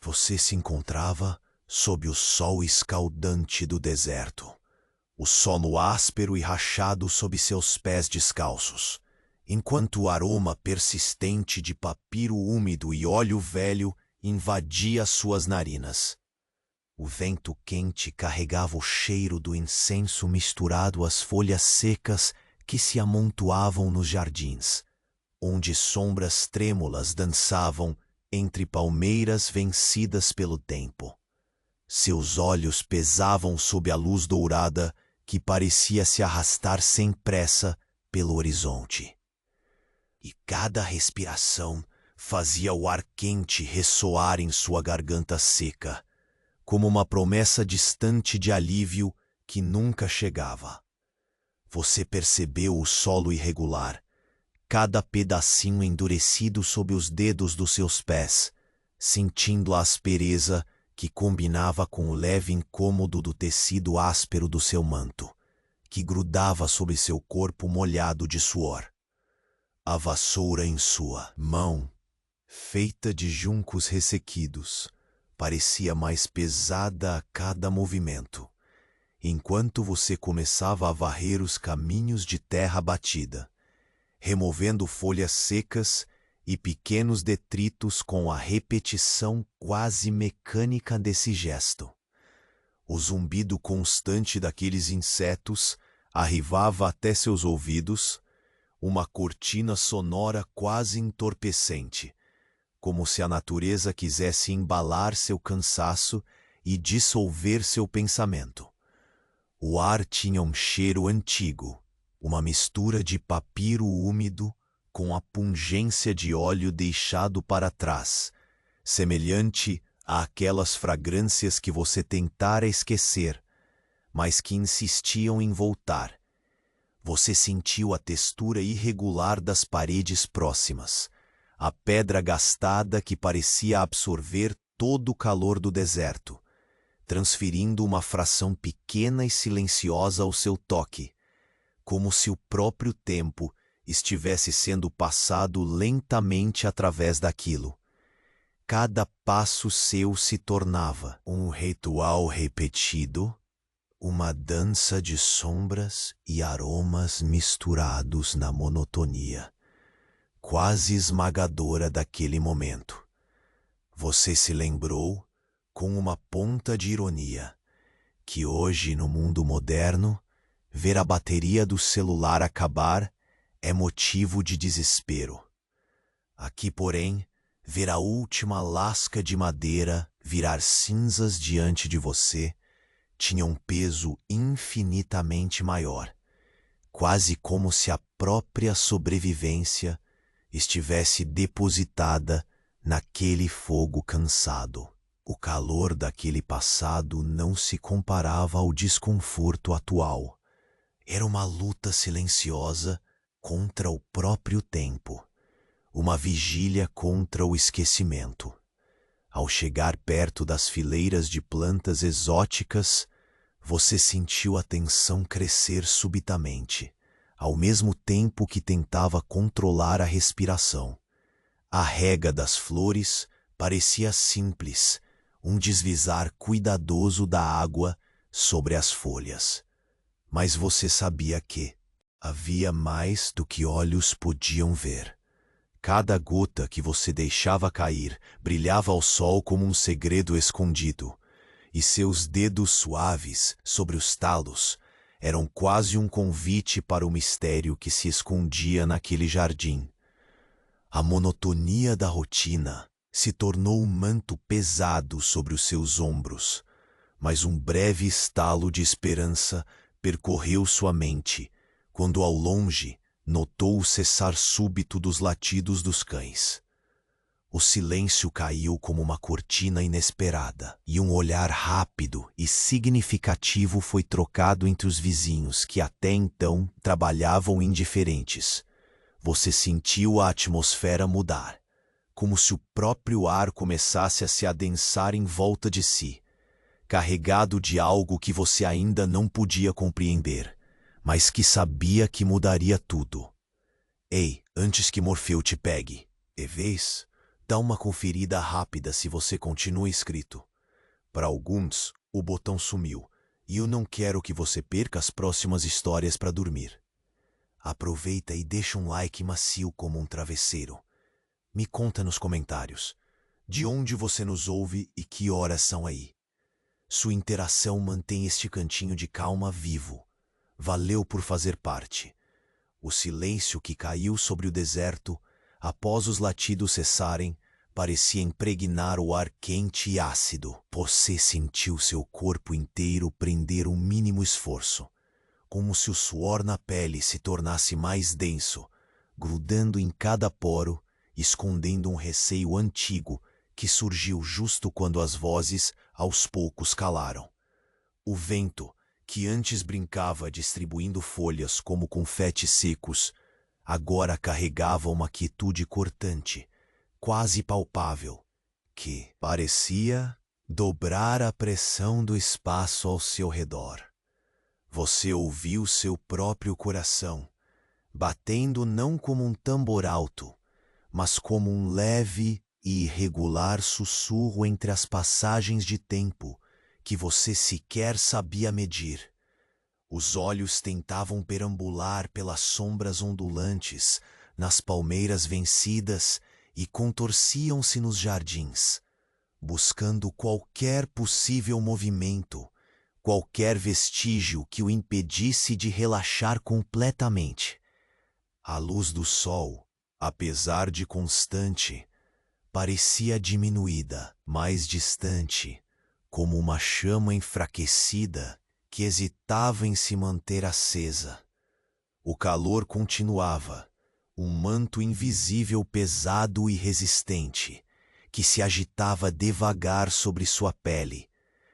Você se encontrava sob o sol escaldante do deserto. O solo áspero e rachado sob seus pés descalços, enquanto o aroma persistente de papiro úmido e óleo velho invadia suas narinas. O vento quente carregava o cheiro do incenso misturado às folhas secas que se amontoavam nos jardins, onde sombras trêmulas dançavam entre palmeiras vencidas pelo tempo. Seus olhos pesavam sob a luz dourada que parecia se arrastar sem pressa pelo horizonte. E cada respiração fazia o ar quente ressoar em sua garganta seca, como uma promessa distante de alívio que nunca chegava. Você percebeu o solo irregular, cada pedacinho endurecido sob os dedos dos seus pés, sentindo a aspereza que combinava com o leve incômodo do tecido áspero do seu manto, que grudava sobre seu corpo molhado de suor. A vassoura em sua mão, feita de juncos ressequidos, parecia mais pesada a cada movimento, enquanto você começava a varrer os caminhos de terra batida, removendo folhas secas e pequenos detritos com a repetição quase mecânica desse gesto. O zumbido constante daqueles insetos arrivava até seus ouvidos, uma cortina sonora quase entorpecente, como se a natureza quisesse embalar seu cansaço e dissolver seu pensamento. O ar tinha um cheiro antigo, uma mistura de papiro úmido com a pungência de óleo deixado para trás, semelhante àquelas fragrâncias que você tentara esquecer, mas que insistiam em voltar. Você sentiu a textura irregular das paredes próximas, a pedra gastada que parecia absorver todo o calor do deserto, transferindo uma fração pequena e silenciosa ao seu toque, como se o próprio tempo estivesse sendo passado lentamente através daquilo. Cada passo seu se tornava um ritual repetido, uma dança de sombras e aromas misturados na monotonia, quase esmagadora daquele momento. Você se lembrou, com uma ponta de ironia, que hoje, no mundo moderno, ver a bateria do celular acabar é motivo de desespero. Aqui, porém, ver a última lasca de madeira virar cinzas diante de você tinha um peso infinitamente maior, quase como se a própria sobrevivência estivesse depositada naquele fogo cansado. O calor daquele passado não se comparava ao desconforto atual. Era uma luta silenciosa contra o próprio tempo, uma vigília contra o esquecimento. Ao chegar perto das fileiras de plantas exóticas, você sentiu a tensão crescer subitamente, ao mesmo tempo que tentava controlar a respiração. A rega das flores parecia simples, um deslizar cuidadoso da água sobre as folhas. Mas você sabia que havia mais do que olhos podiam ver. Cada gota que você deixava cair brilhava ao sol como um segredo escondido, e seus dedos suaves sobre os talos eram quase um convite para o mistério que se escondia naquele jardim. A monotonia da rotina se tornou um manto pesado sobre os seus ombros, mas um breve estalo de esperança percorreu sua mente, quando ao longe notou o cessar súbito dos latidos dos cães. O silêncio caiu como uma cortina inesperada, e um olhar rápido e significativo foi trocado entre os vizinhos que até então trabalhavam indiferentes. Você sentiu a atmosfera mudar, como se o próprio ar começasse a se adensar em volta de si, carregado de algo que você ainda não podia compreender, mas que sabia que mudaria tudo. Ei, antes que Morfeu te pegue, e vês? Dá uma conferida rápida se você continua inscrito. Para alguns, o botão sumiu, e eu não quero que você perca as próximas histórias para dormir. Aproveita e deixa um like macio como um travesseiro. Me conta nos comentários de onde você nos ouve e que horas são aí. Sua interação mantém este cantinho de calma vivo. Valeu por fazer parte. O silêncio que caiu sobre o deserto, após os latidos cessarem, parecia impregnar o ar quente e ácido. Você sentiu seu corpo inteiro prender um mínimo esforço, como se o suor na pele se tornasse mais denso, grudando em cada poro, escondendo um receio antigo que surgiu justo quando as vozes aos poucos calaram. O vento, que antes brincava distribuindo folhas como confetes secos, agora carregava uma quietude cortante, quase palpável, que parecia dobrar a pressão do espaço ao seu redor. Você ouviu seu próprio coração, batendo não como um tambor alto, mas como um leve e irregular sussurro entre as passagens de tempo que você sequer sabia medir. Os olhos tentavam perambular pelas sombras ondulantes, nas palmeiras vencidas e contorciam-se nos jardins, buscando qualquer possível movimento, qualquer vestígio que o impedisse de relaxar completamente. A luz do sol, apesar de constante, parecia diminuída, mais distante, como uma chama enfraquecida que hesitava em se manter acesa. O calor continuava, um manto invisível pesado e resistente, que se agitava devagar sobre sua pele,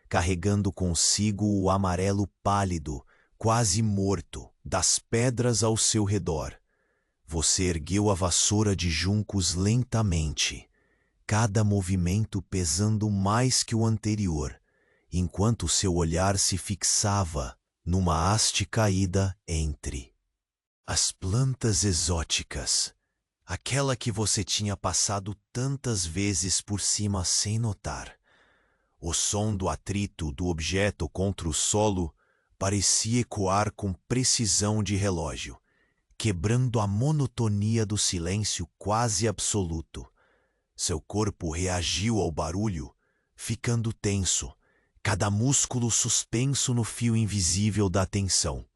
carregando consigo o amarelo pálido, quase morto, das pedras ao seu redor. Você ergueu a vassoura de juncos lentamente, cada movimento pesando mais que o anterior, enquanto seu olhar se fixava numa haste caída entre as plantas exóticas, aquela que você tinha passado tantas vezes por cima sem notar. O som do atrito do objeto contra o solo parecia ecoar com precisão de relógio, quebrando a monotonia do silêncio quase absoluto. Seu corpo reagiu ao barulho, ficando tenso, cada músculo suspenso no fio invisível da tensão.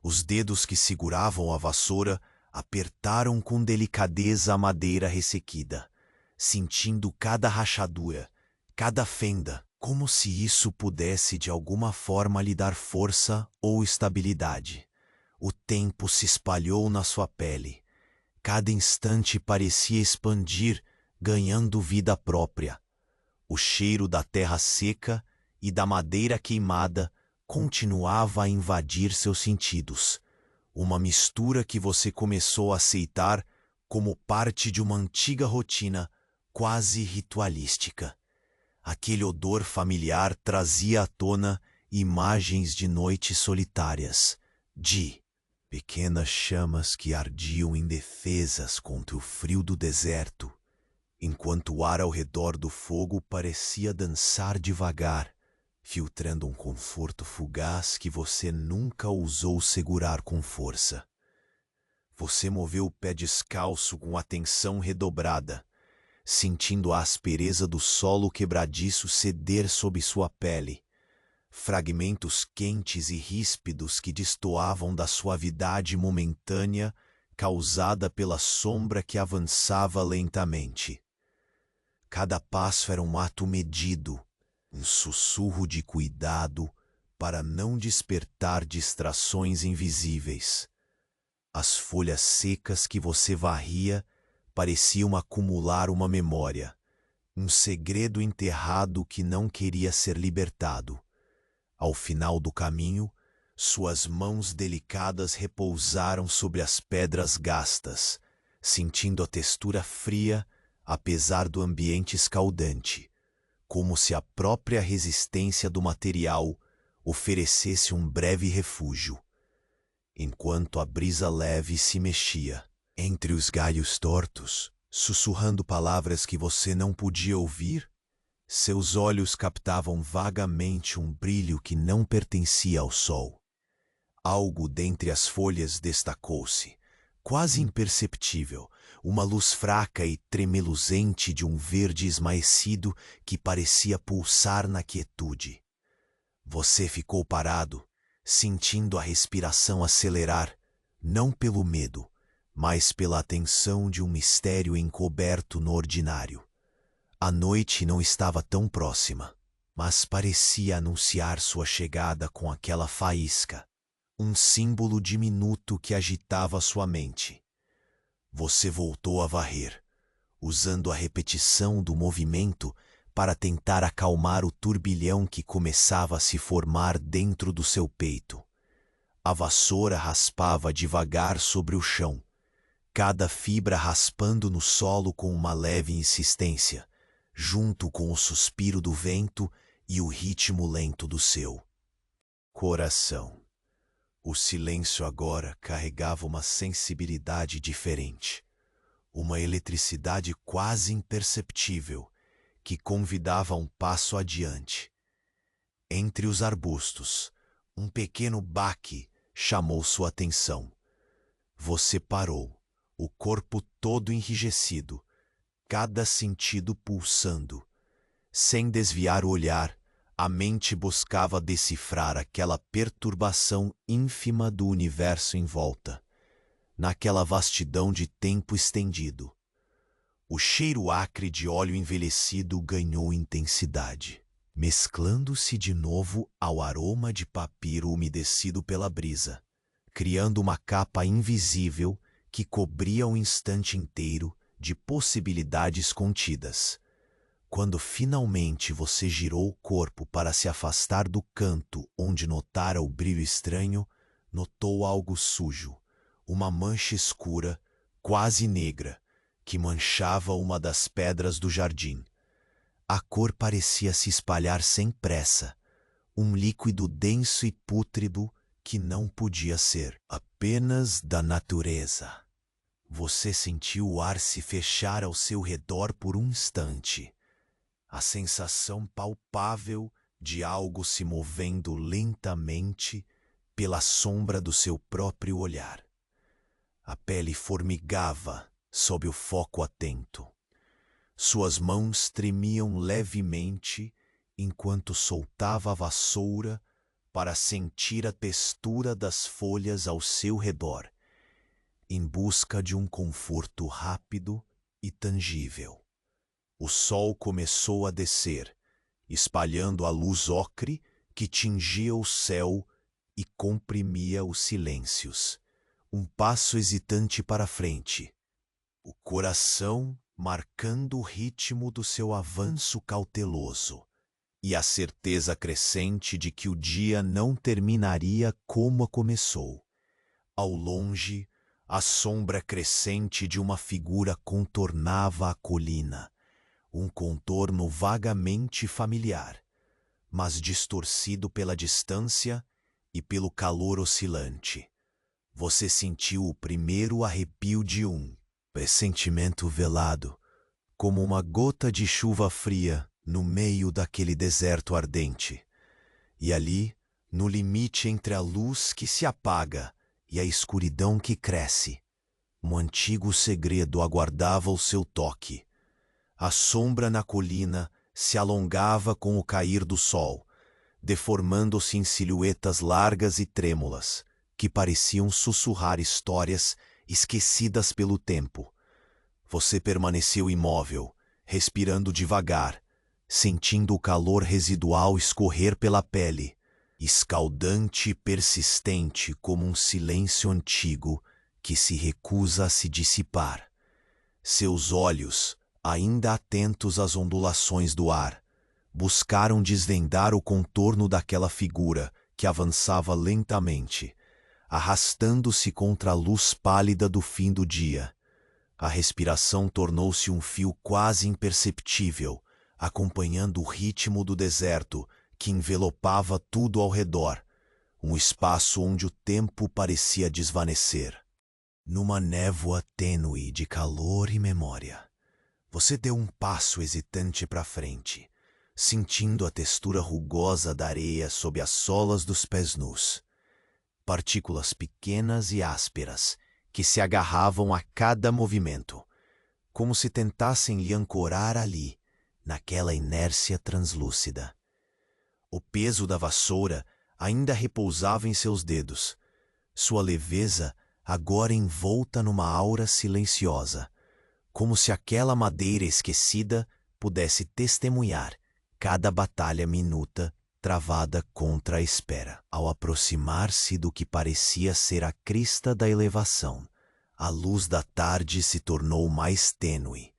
Os dedos que seguravam a vassoura apertaram com delicadeza a madeira ressequida, sentindo cada rachadura, cada fenda, como se isso pudesse de alguma forma lhe dar força ou estabilidade. O tempo se espalhou na sua pele. Cada instante parecia expandir, ganhando vida própria. O cheiro da terra seca e da madeira queimada continuava a invadir seus sentidos. Uma mistura que você começou a aceitar como parte de uma antiga rotina quase ritualística. Aquele odor familiar trazia à tona imagens de noites solitárias, de pequenas chamas que ardiam indefesas contra o frio do deserto, enquanto o ar ao redor do fogo parecia dançar devagar, filtrando um conforto fugaz que você nunca ousou segurar com força. Você moveu o pé descalço com atenção redobrada, sentindo a aspereza do solo quebradiço ceder sob sua pele, fragmentos quentes e ríspidos que destoavam da suavidade momentânea causada pela sombra que avançava lentamente. Cada passo era um ato medido, um sussurro de cuidado para não despertar distrações invisíveis. As folhas secas que você varria pareciam acumular uma memória, um segredo enterrado que não queria ser libertado. Ao final do caminho, suas mãos delicadas repousaram sobre as pedras gastas, sentindo a textura fria apesar do ambiente escaldante, como se a própria resistência do material oferecesse um breve refúgio. Enquanto a brisa leve se mexia entre os galhos tortos, sussurrando palavras que você não podia ouvir. Seus olhos captavam vagamente um brilho que não pertencia ao sol. Algo dentre as folhas destacou-se, quase imperceptível, uma luz fraca e tremeluzente de um verde esmaecido que parecia pulsar na quietude. Você ficou parado, sentindo a respiração acelerar, não pelo medo, mas pela atenção de um mistério encoberto no ordinário. A noite não estava tão próxima, mas parecia anunciar sua chegada com aquela faísca, um símbolo diminuto que agitava sua mente. Você voltou a varrer, usando a repetição do movimento para tentar acalmar o turbilhão que começava a se formar dentro do seu peito. A vassoura raspava devagar sobre o chão, cada fibra raspando no solo com uma leve insistência, junto com o suspiro do vento e o ritmo lento do seu coração. O silêncio agora carregava uma sensibilidade diferente, uma eletricidade quase imperceptível que convidava a um passo adiante. Entre os arbustos, um pequeno baque chamou sua atenção. Você parou, o corpo todo enrijecido, cada sentido pulsando. Sem desviar o olhar, a mente buscava decifrar aquela perturbação ínfima do universo em volta, naquela vastidão de tempo estendido. O cheiro acre de óleo envelhecido ganhou intensidade, mesclando-se de novo ao aroma de papiro umedecido pela brisa, criando uma capa invisível que cobria o instante inteiro de possibilidades contidas. Quando finalmente você girou o corpo para se afastar do canto onde notara o brilho estranho, notou algo sujo, uma mancha escura, quase negra, que manchava uma das pedras do jardim. A cor parecia se espalhar sem pressa, um líquido denso e pútrido que não podia ser apenas da natureza. Você sentiu o ar se fechar ao seu redor por um instante. A sensação palpável de algo se movendo lentamente pela sombra do seu próprio olhar. A pele formigava sob o foco atento. Suas mãos tremiam levemente enquanto soltava a vassoura para sentir a textura das folhas ao seu redor, em busca de um conforto rápido e tangível. O sol começou a descer, espalhando a luz ocre que tingia o céu e comprimia os silêncios. Um passo hesitante para frente, o coração marcando o ritmo do seu avanço cauteloso, e a certeza crescente de que o dia não terminaria como começou. Ao longe, a sombra crescente de uma figura contornava a colina, um contorno vagamente familiar, mas distorcido pela distância e pelo calor oscilante. Você sentiu o primeiro arrepio de um pressentimento velado, como uma gota de chuva fria no meio daquele deserto ardente. E ali, no limite entre a luz que se apaga e a escuridão que cresce, um antigo segredo aguardava o seu toque. A sombra na colina se alongava com o cair do sol, deformando-se em silhuetas largas e trêmulas, que pareciam sussurrar histórias esquecidas pelo tempo. Você permaneceu imóvel, respirando devagar, sentindo o calor residual escorrer pela pele, escaldante e persistente como um silêncio antigo que se recusa a se dissipar. Seus olhos, ainda atentos às ondulações do ar, buscaram desvendar o contorno daquela figura que avançava lentamente, arrastando-se contra a luz pálida do fim do dia. A respiração tornou-se um fio quase imperceptível, acompanhando o ritmo do deserto que envelopava tudo ao redor, um espaço onde o tempo parecia desvanecer. Numa névoa tênue de calor e memória, você deu um passo hesitante para frente, sentindo a textura rugosa da areia sob as solas dos pés nus. Partículas pequenas e ásperas que se agarravam a cada movimento, como se tentassem lhe ancorar ali, naquela inércia translúcida. O peso da vassoura ainda repousava em seus dedos, sua leveza agora envolta numa aura silenciosa, como se aquela madeira esquecida pudesse testemunhar cada batalha minuta travada contra a espera. Ao aproximar-se do que parecia ser a crista da elevação, a luz da tarde se tornou mais tênue.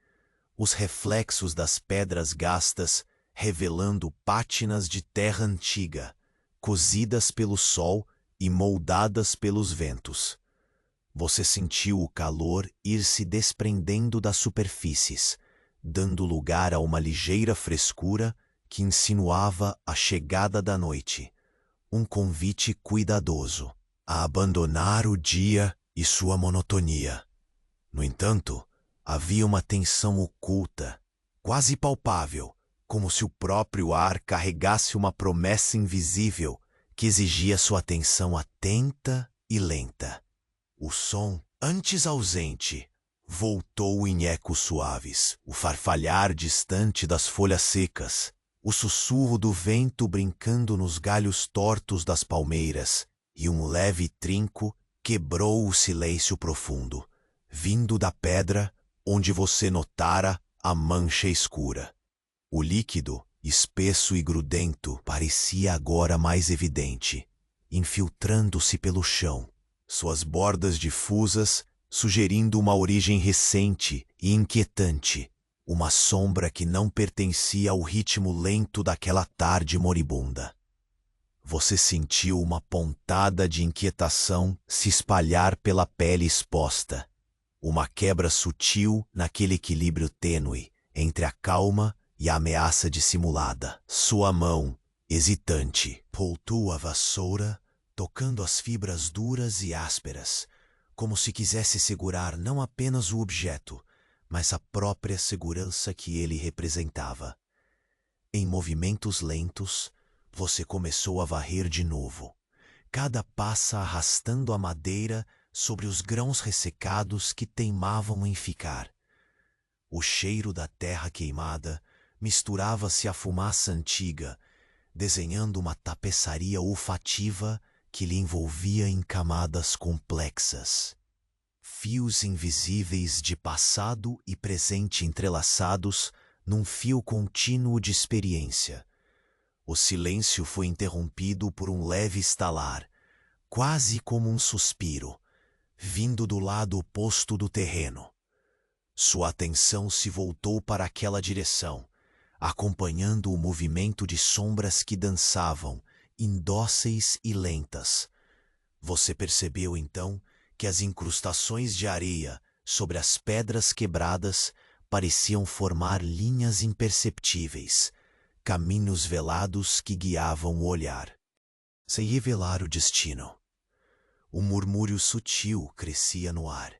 Os reflexos das pedras gastas revelando pátinas de terra antiga, cozidas pelo sol e moldadas pelos ventos. Você sentiu o calor ir se desprendendo das superfícies, dando lugar a uma ligeira frescura que insinuava a chegada da noite, um convite cuidadoso a abandonar o dia e sua monotonia. No entanto, havia uma tensão oculta, quase palpável, como se o próprio ar carregasse uma promessa invisível que exigia sua atenção atenta e lenta. O som, antes ausente, voltou em ecos suaves, o farfalhar distante das folhas secas, o sussurro do vento brincando nos galhos tortos das palmeiras, e um leve trinco quebrou o silêncio profundo, vindo da pedra onde você notara a mancha escura. O líquido, espesso e grudento, parecia agora mais evidente, infiltrando-se pelo chão, suas bordas difusas sugerindo uma origem recente e inquietante, uma sombra que não pertencia ao ritmo lento daquela tarde moribunda. Você sentiu uma pontada de inquietação se espalhar pela pele exposta, uma quebra sutil naquele equilíbrio tênue entre a calma e a ameaça dissimulada. Sua mão, hesitante, voltou a vassoura, tocando as fibras duras e ásperas, como se quisesse segurar não apenas o objeto, mas a própria segurança que ele representava. Em movimentos lentos, você começou a varrer de novo, cada passa arrastando a madeira sobre os grãos ressecados que teimavam em ficar. O cheiro da terra queimada misturava-se à fumaça antiga, desenhando uma tapeçaria olfativa que lhe envolvia em camadas complexas. Fios invisíveis de passado e presente entrelaçados num fio contínuo de experiência. O silêncio foi interrompido por um leve estalar, quase como um suspiro, vindo do lado oposto do terreno. Sua atenção se voltou para aquela direção, acompanhando o movimento de sombras que dançavam, indóceis e lentas. Você percebeu então que as incrustações de areia sobre as pedras quebradas pareciam formar linhas imperceptíveis, caminhos velados que guiavam o olhar, sem revelar o destino. Um murmúrio sutil crescia no ar,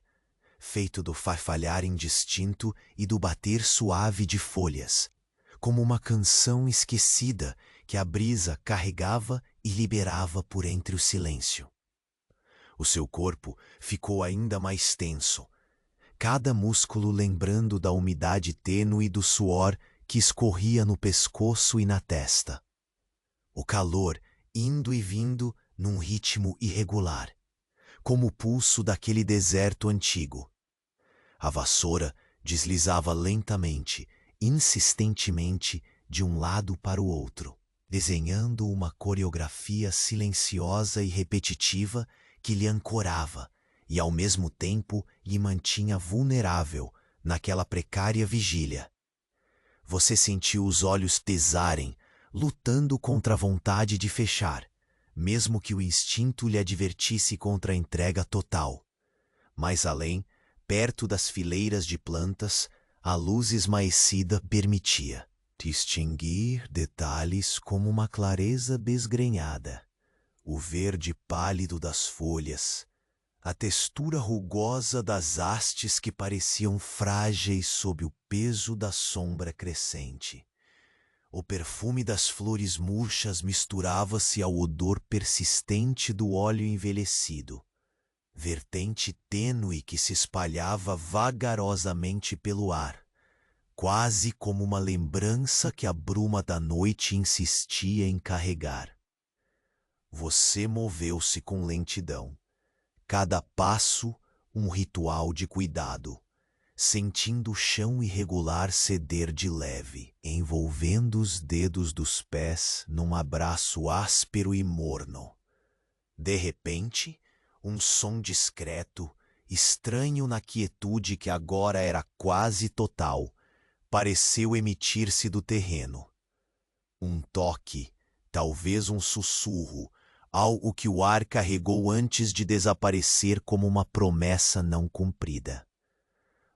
feito do farfalhar indistinto e do bater suave de folhas, como uma canção esquecida que a brisa carregava e liberava por entre o silêncio. O seu corpo ficou ainda mais tenso, cada músculo lembrando da umidade tênue do suor que escorria no pescoço e na testa. O calor indo e vindo num ritmo irregular, como o pulso daquele deserto antigo. A vassoura deslizava lentamente, insistentemente, de um lado para o outro, desenhando uma coreografia silenciosa e repetitiva que lhe ancorava e, ao mesmo tempo, lhe mantinha vulnerável naquela precária vigília. Você sentiu os olhos pesarem, lutando contra a vontade de fechar, mesmo que o instinto lhe advertisse contra a entrega total. Mais além, perto das fileiras de plantas, a luz esmaecida permitia distinguir detalhes como uma clareza desgrenhada, o verde pálido das folhas, a textura rugosa das hastes que pareciam frágeis sob o peso da sombra crescente. O perfume das flores murchas misturava-se ao odor persistente do óleo envelhecido, vertente tênue que se espalhava vagarosamente pelo ar, quase como uma lembrança que a bruma da noite insistia em carregar. Você moveu-se com lentidão, cada passo um ritual de cuidado, sentindo o chão irregular ceder de leve, envolvendo os dedos dos pés num abraço áspero e morno. De repente, um som discreto, estranho na quietude que agora era quase total, pareceu emitir-se do terreno. Um toque, talvez um sussurro, algo que o ar carregou antes de desaparecer como uma promessa não cumprida.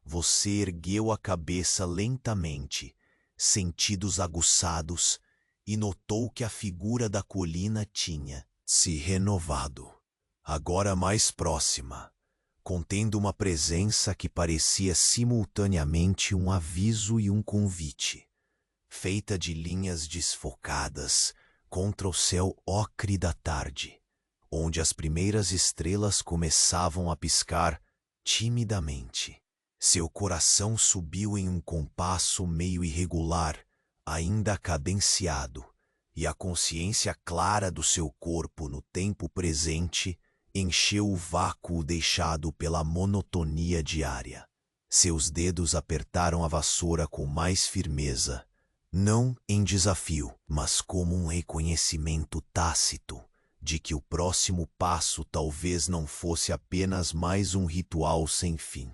Você ergueu a cabeça lentamente, sentidos aguçados, e notou que a figura da colina tinha se renovado, agora mais próxima, contendo uma presença que parecia simultaneamente um aviso e um convite, feita de linhas desfocadas contra o céu ocre da tarde, onde as primeiras estrelas começavam a piscar timidamente. Seu coração subiu em um compasso meio irregular, ainda cadenciado, e a consciência clara do seu corpo no tempo presente encheu o vácuo deixado pela monotonia diária. Seus dedos apertaram a vassoura com mais firmeza, não em desafio, mas como um reconhecimento tácito de que o próximo passo talvez não fosse apenas mais um ritual sem fim.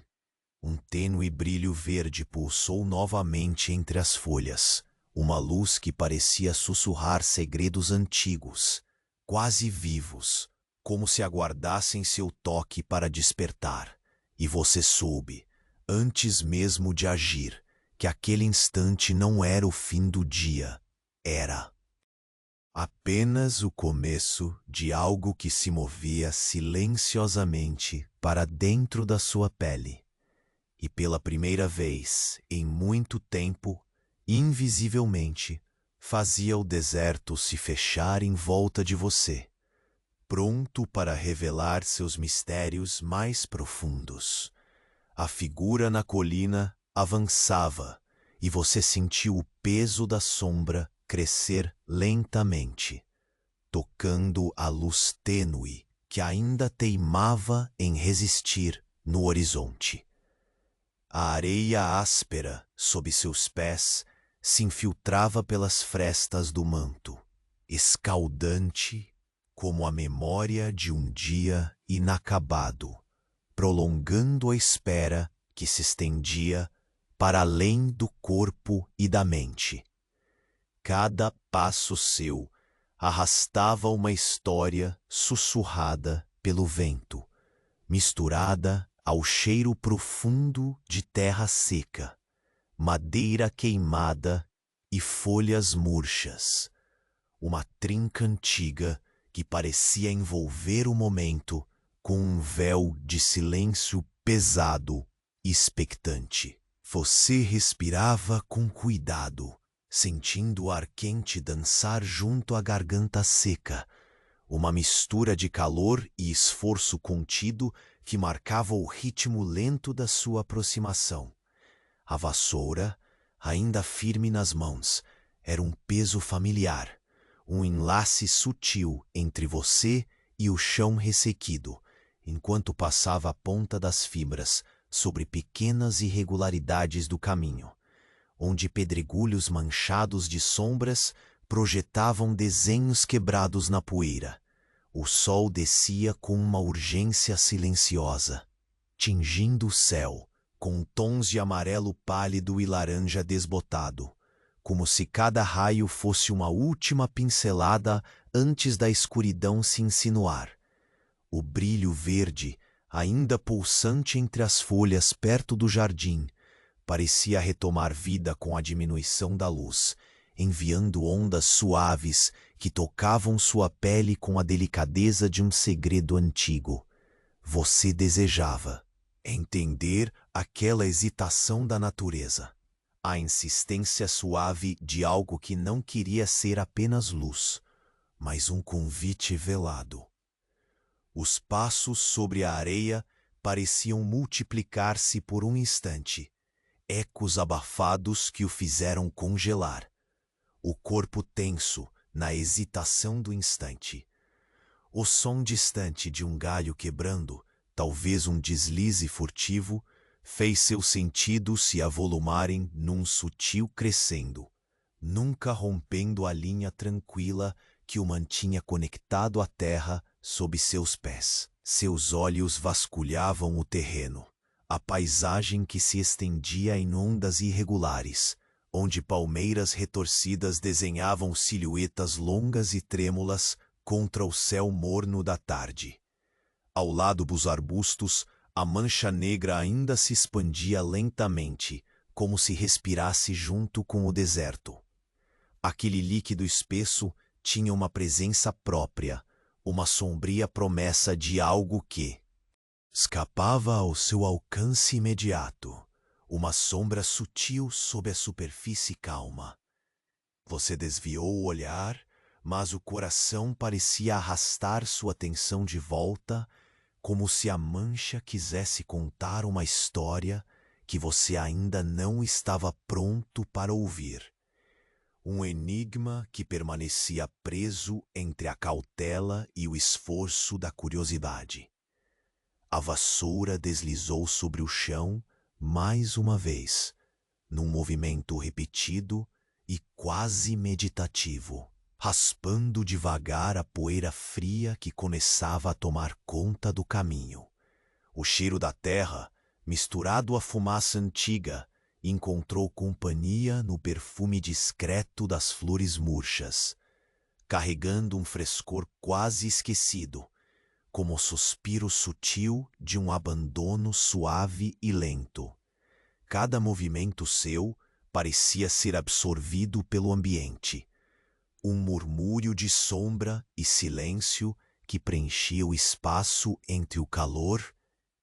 Um tênue brilho verde pulsou novamente entre as folhas, uma luz que parecia sussurrar segredos antigos, quase vivos, como se aguardassem seu toque para despertar. E você soube, antes mesmo de agir, que aquele instante não era o fim do dia, era apenas o começo de algo que se movia silenciosamente para dentro da sua pele. E pela primeira vez em muito tempo, invisivelmente, fazia o deserto se fechar em volta de você, pronto para revelar seus mistérios mais profundos. A figura na colina avançava e você sentiu o peso da sombra crescer lentamente, tocando a luz tênue que ainda teimava em resistir no horizonte. A areia áspera sob seus pés se infiltrava pelas frestas do manto, escaldante como a memória de um dia inacabado, prolongando a espera que se estendia para além do corpo e da mente. Cada passo seu arrastava uma história sussurrada pelo vento, misturada ao cheiro profundo de terra seca, madeira queimada e folhas murchas. Uma trinca antiga que parecia envolver o momento com um véu de silêncio pesado e expectante. Você respirava com cuidado, sentindo o ar quente dançar junto à garganta seca, uma mistura de calor e esforço contido que marcava o ritmo lento da sua aproximação. A vassoura, ainda firme nas mãos, era um peso familiar, um enlace sutil entre você e o chão ressequido, enquanto passava a ponta das fibras sobre pequenas irregularidades do caminho, onde pedregulhos manchados de sombras projetavam desenhos quebrados na poeira. O sol descia com uma urgência silenciosa, tingindo o céu com tons de amarelo pálido e laranja desbotado, como se cada raio fosse uma última pincelada antes da escuridão se insinuar. O brilho verde, ainda pulsante entre as folhas perto do jardim, parecia retomar vida com a diminuição da luz, enviando ondas suaves que tocavam sua pele com a delicadeza de um segredo antigo. Você desejava entender aquela hesitação da natureza, a insistência suave de algo que não queria ser apenas luz, mas um convite velado. Os passos sobre a areia pareciam multiplicar-se por um instante, ecos abafados que o fizeram congelar. O corpo tenso na hesitação do instante. O som distante de um galho quebrando, talvez um deslize furtivo, fez seus sentidos se avolumarem num sutil crescendo, nunca rompendo a linha tranquila que o mantinha conectado à terra sob seus pés. Seus olhos vasculhavam o terreno, a paisagem que se estendia em ondas irregulares, onde palmeiras retorcidas desenhavam silhuetas longas e trêmulas contra o céu morno da tarde. Ao lado dos arbustos, a mancha negra ainda se expandia lentamente, como se respirasse junto com o deserto. Aquele líquido espesso tinha uma presença própria, uma sombria promessa de algo que escapava ao seu alcance imediato, uma sombra sutil sob a superfície calma. Você desviou o olhar, mas o coração parecia arrastar sua atenção de volta, como se a mancha quisesse contar uma história que você ainda não estava pronto para ouvir. Um enigma que permanecia preso entre a cautela e o esforço da curiosidade. A vassoura deslizou sobre o chão mais uma vez, num movimento repetido e quase meditativo, raspando devagar a poeira fria que começava a tomar conta do caminho. O cheiro da terra, misturado à fumaça antiga, encontrou companhia no perfume discreto das flores murchas, carregando um frescor quase esquecido, como o suspiro sutil de um abandono suave e lento. Cada movimento seu parecia ser absorvido pelo ambiente, um murmúrio de sombra e silêncio que preenchia o espaço entre o calor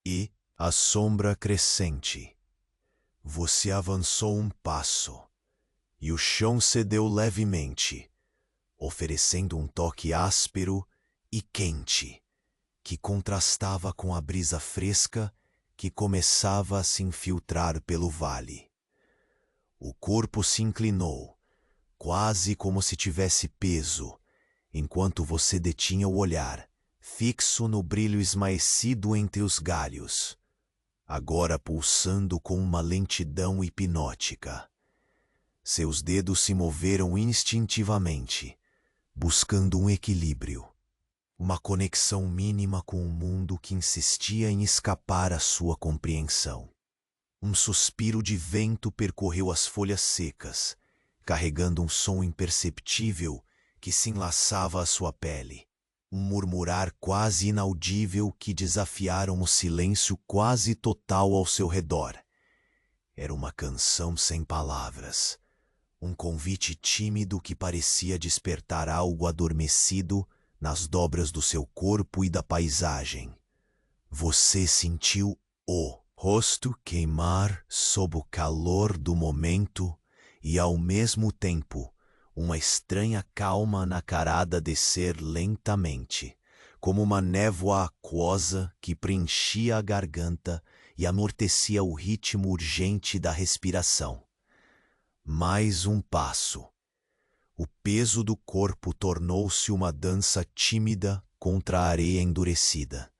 e a sombra crescente. Você avançou um passo, e o chão cedeu levemente, oferecendo um toque áspero e quente, que contrastava com a brisa fresca que começava a se infiltrar pelo vale. O corpo se inclinou, quase como se tivesse peso, enquanto você detinha o olhar, fixo no brilho esmaecido entre os galhos, agora pulsando com uma lentidão hipnótica. Seus dedos se moveram instintivamente, buscando um equilíbrio, uma conexão mínima com o mundo que insistia em escapar à sua compreensão. Um suspiro de vento percorreu as folhas secas, carregando um som imperceptível que se enlaçava à sua pele. Um murmurar quase inaudível que desafiaram o silêncio quase total ao seu redor. Era uma canção sem palavras, um convite tímido que parecia despertar algo adormecido nas dobras do seu corpo e da paisagem. Você sentiu o rosto queimar sob o calor do momento e, ao mesmo tempo, uma estranha calma nacarada descer lentamente, como uma névoa aquosa que preenchia a garganta e amortecia o ritmo urgente da respiração. Mais um passo. O peso do corpo tornou-se uma dança tímida contra a areia endurecida.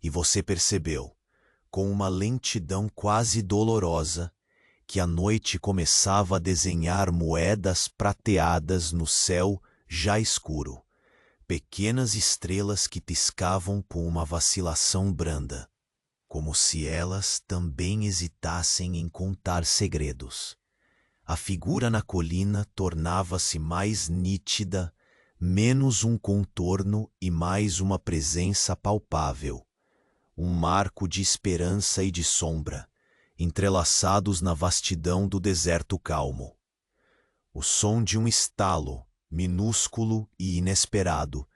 E você percebeu, com uma lentidão quase dolorosa, que a noite começava a desenhar moedas prateadas no céu já escuro, pequenas estrelas que piscavam com uma vacilação branda, como se elas também hesitassem em contar segredos. A figura na colina tornava-se mais nítida, menos um contorno e mais uma presença palpável, um marco de esperança e de sombra, entrelaçados na vastidão do deserto calmo. O som de um estalo, minúsculo e inesperado,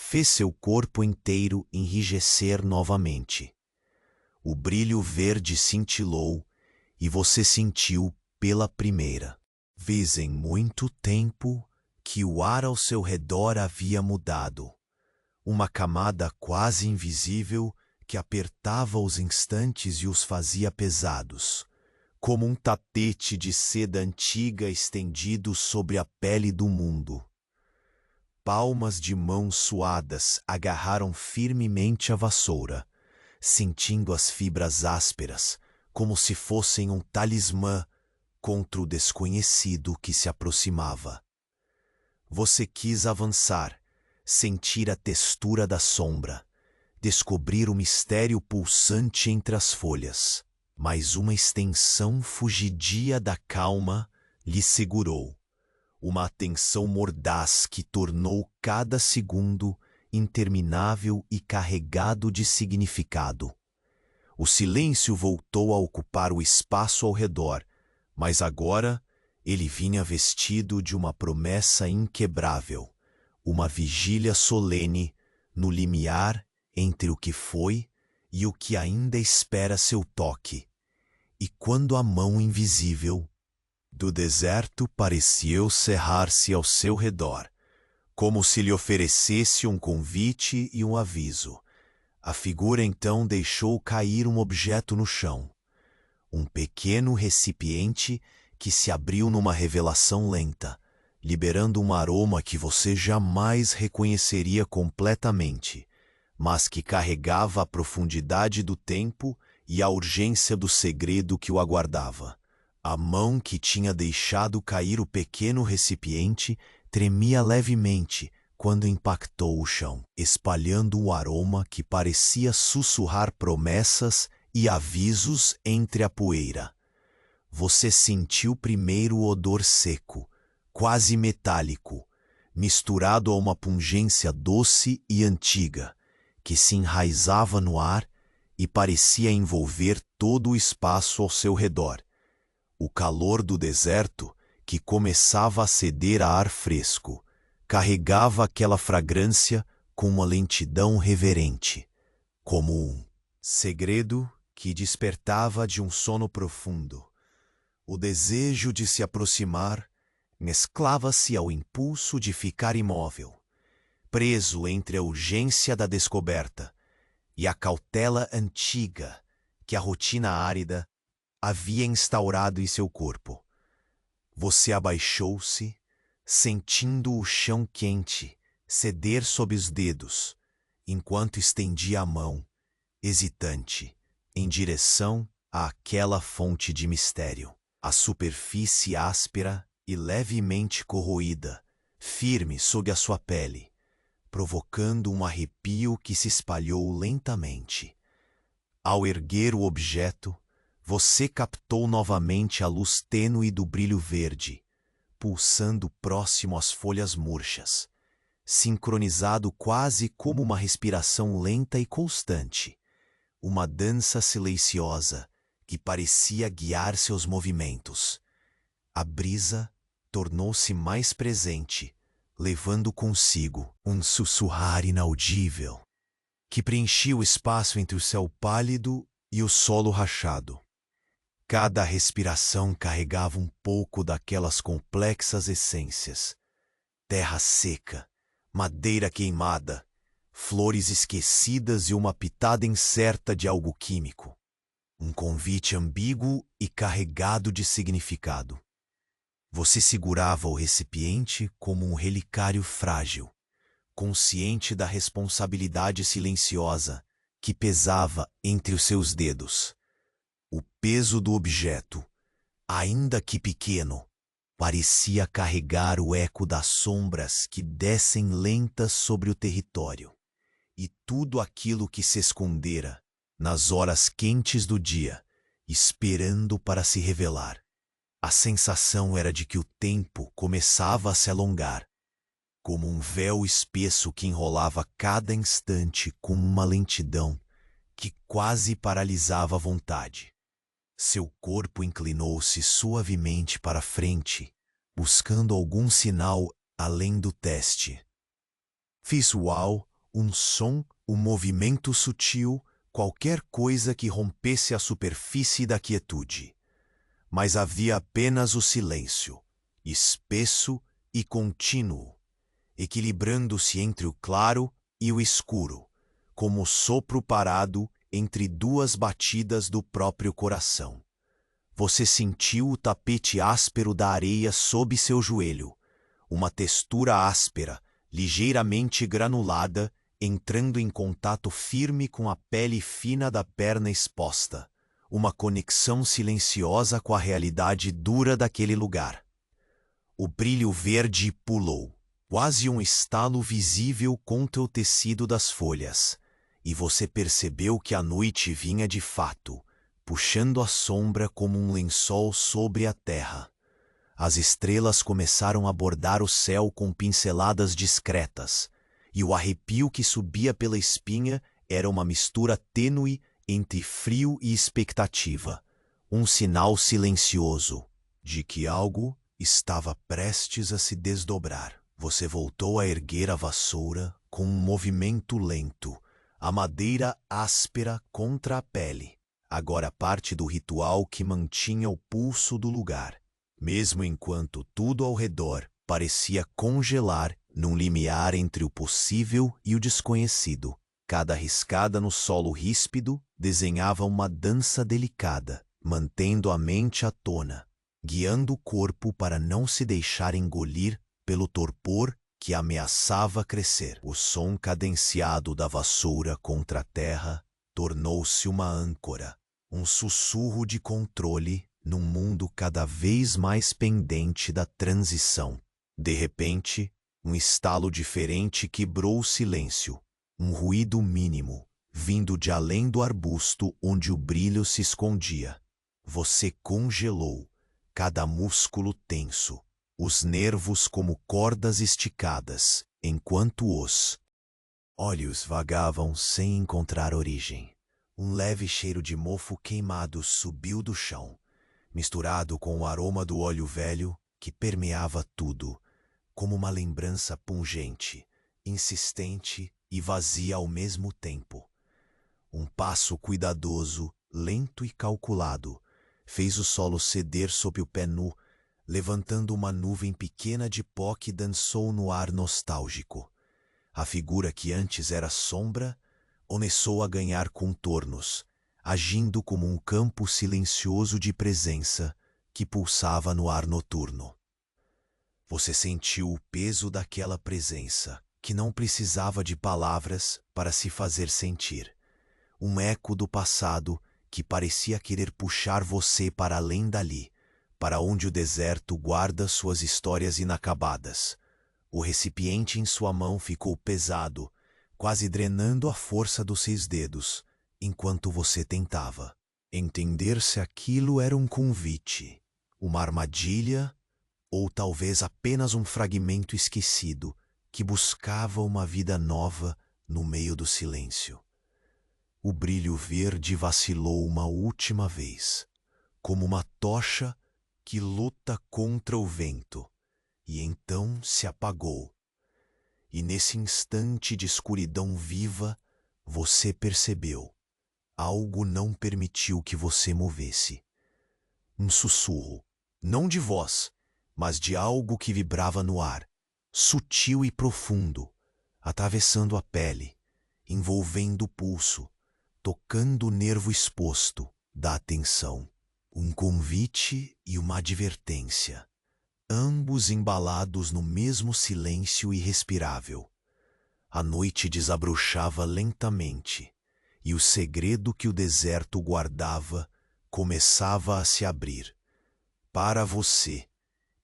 fez seu corpo inteiro enrijecer novamente. O brilho verde cintilou e você sentiu pela primeira vez em muito tempo que o ar ao seu redor havia mudado. Uma camada quase invisível que apertava os instantes e os fazia pesados, como um tapete de seda antiga estendido sobre a pele do mundo. Palmas de mãos suadas agarraram firmemente a vassoura, sentindo as fibras ásperas, como se fossem um talismã contra o desconhecido que se aproximava. Você quis avançar, sentir a textura da sombra, descobrir o mistério pulsante entre as folhas, mas uma extensão fugidia da calma lhe segurou, uma atenção mordaz que tornou cada segundo interminável e carregado de significado. O silêncio voltou a ocupar o espaço ao redor, mas agora ele vinha vestido de uma promessa inquebrável, uma vigília solene no limiar entre o que foi e o que ainda espera seu toque. E quando a mão invisível do deserto pareceu cerrar-se ao seu redor, como se lhe oferecesse um convite e um aviso, a figura então deixou cair um objeto no chão. Um pequeno recipiente que se abriu numa revelação lenta, liberando um aroma que você jamais reconheceria completamente, mas que carregava a profundidade do tempo e a urgência do segredo que o aguardava. A mão que tinha deixado cair o pequeno recipiente tremia levemente quando impactou o chão, espalhando um aroma que parecia sussurrar promessas e avisos entre a poeira. Você sentiu primeiro o odor seco, quase metálico, misturado a uma pungência doce e antiga, que se enraizava no ar e parecia envolver todo o espaço ao seu redor. O calor do deserto, que começava a ceder a ar fresco, carregava aquela fragrância com uma lentidão reverente, como um segredo que despertava de um sono profundo. O desejo de se aproximar mesclava-se ao impulso de ficar imóvel, preso entre a urgência da descoberta e a cautela antiga que a rotina árida havia instaurado em seu corpo. Você abaixou-se, sentindo o chão quente ceder sob os dedos, enquanto estendia a mão, hesitante, em direção àquela fonte de mistério. A superfície áspera e levemente corroída, firme sob a sua pele, provocando um arrepio que se espalhou lentamente. Ao erguer o objeto, você captou novamente a luz tênue do brilho verde, pulsando próximo às folhas murchas, sincronizado quase como uma respiração lenta e constante, uma dança silenciosa que parecia guiar seus movimentos. A brisa tornou-se mais presente, levando consigo um sussurrar inaudível, que preenchia o espaço entre o céu pálido e o solo rachado. Cada respiração carregava um pouco daquelas complexas essências: terra seca, madeira queimada, flores esquecidas e uma pitada incerta de algo químico. Um convite ambíguo e carregado de significado. Você segurava o recipiente como um relicário frágil, consciente da responsabilidade silenciosa que pesava entre os seus dedos. O peso do objeto, ainda que pequeno, parecia carregar o eco das sombras que descem lentas sobre o território, e tudo aquilo que se escondera nas horas quentes do dia, esperando para se revelar. A sensação era de que o tempo começava a se alongar, como um véu espesso que enrolava cada instante com uma lentidão que quase paralisava a vontade. Seu corpo inclinou-se suavemente para frente, buscando algum sinal além do teste. Fiz uau um som, um movimento sutil, qualquer coisa que rompesse a superfície da quietude. Mas havia apenas o silêncio, espesso e contínuo, equilibrando-se entre o claro e o escuro, como o sopro parado entre duas batidas do próprio coração. Você sentiu o tapete áspero da areia sob seu joelho, uma textura áspera, ligeiramente granulada, entrando em contato firme com a pele fina da perna exposta, uma conexão silenciosa com a realidade dura daquele lugar. O brilho verde pulou, quase um estalo visível contra o tecido das folhas, e você percebeu que a noite vinha de fato, puxando a sombra como um lençol sobre a terra. As estrelas começaram a bordar o céu com pinceladas discretas, e o arrepio que subia pela espinha era uma mistura tênue entre frio e expectativa, um sinal silencioso de que algo estava prestes a se desdobrar. Você voltou a erguer a vassoura com um movimento lento, a madeira áspera contra a pele, agora parte do ritual que mantinha o pulso do lugar, mesmo enquanto tudo ao redor parecia congelar num limiar entre o possível e o desconhecido. Cada riscada no solo ríspido desenhava uma dança delicada, mantendo a mente à tona, guiando o corpo para não se deixar engolir pelo torpor que ameaçava crescer. O som cadenciado da vassoura contra a terra tornou-se uma âncora, um sussurro de controle num mundo cada vez mais pendente da transição. De repente, um estalo diferente quebrou o silêncio, um ruído mínimo, vindo de além do arbusto onde o brilho se escondia. Você congelou, cada músculo tenso, os nervos como cordas esticadas, enquanto os olhos vagavam sem encontrar origem. Um leve cheiro de mofo queimado subiu do chão, misturado com o aroma do óleo velho que permeava tudo, como uma lembrança pungente, insistente e vazia ao mesmo tempo. Um passo cuidadoso, lento e calculado, fez o solo ceder sob o pé nu, levantando uma nuvem pequena de pó que dançou no ar nostálgico. A figura que antes era sombra começou a ganhar contornos, agindo como um campo silencioso de presença que pulsava no ar noturno. Você sentiu o peso daquela presença, que não precisava de palavras para se fazer sentir. Um eco do passado que parecia querer puxar você para além dali, para onde o deserto guarda suas histórias inacabadas. O recipiente em sua mão ficou pesado, quase drenando a força dos seus dedos, enquanto você tentava entender se aquilo era um convite, uma armadilha, ou talvez apenas um fragmento esquecido que buscava uma vida nova no meio do silêncio. O brilho verde vacilou uma última vez, como uma tocha que luta contra o vento, e então se apagou. E nesse instante de escuridão viva, você percebeu. Algo não permitiu que você movesse. Um sussurro, não de voz, mas de algo que vibrava no ar, sutil e profundo, atravessando a pele, envolvendo o pulso, tocando o nervo exposto da atenção. Um convite e uma advertência, ambos embalados no mesmo silêncio irrespirável. A noite desabrochava lentamente, e o segredo que o deserto guardava começava a se abrir. Para você,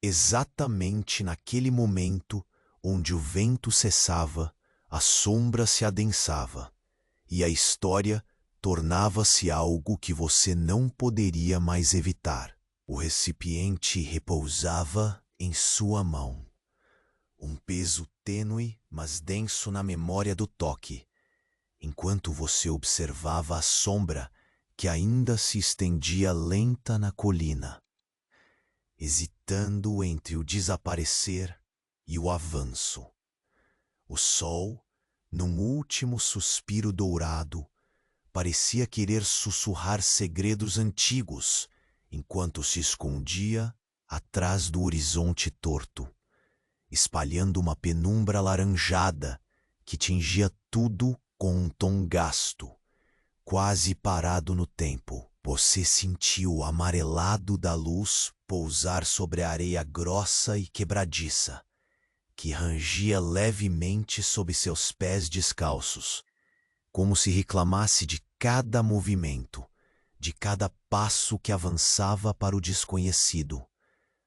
exatamente naquele momento onde o vento cessava, a sombra se adensava, e a história tornava-se algo que você não poderia mais evitar. O recipiente repousava em sua mão. Um peso tênue, mas denso na memória do toque, enquanto você observava a sombra que ainda se estendia lenta na colina, hesitando entre o desaparecer e o avanço. O sol, num último suspiro dourado, parecia querer sussurrar segredos antigos, enquanto se escondia atrás do horizonte torto, espalhando uma penumbra alaranjada que tingia tudo com um tom gasto, quase parado no tempo. Você sentiu o amarelado da luz pousar sobre a areia grossa e quebradiça, que rangia levemente sob seus pés descalços, como se reclamasse de cada movimento, de cada passo que avançava para o desconhecido.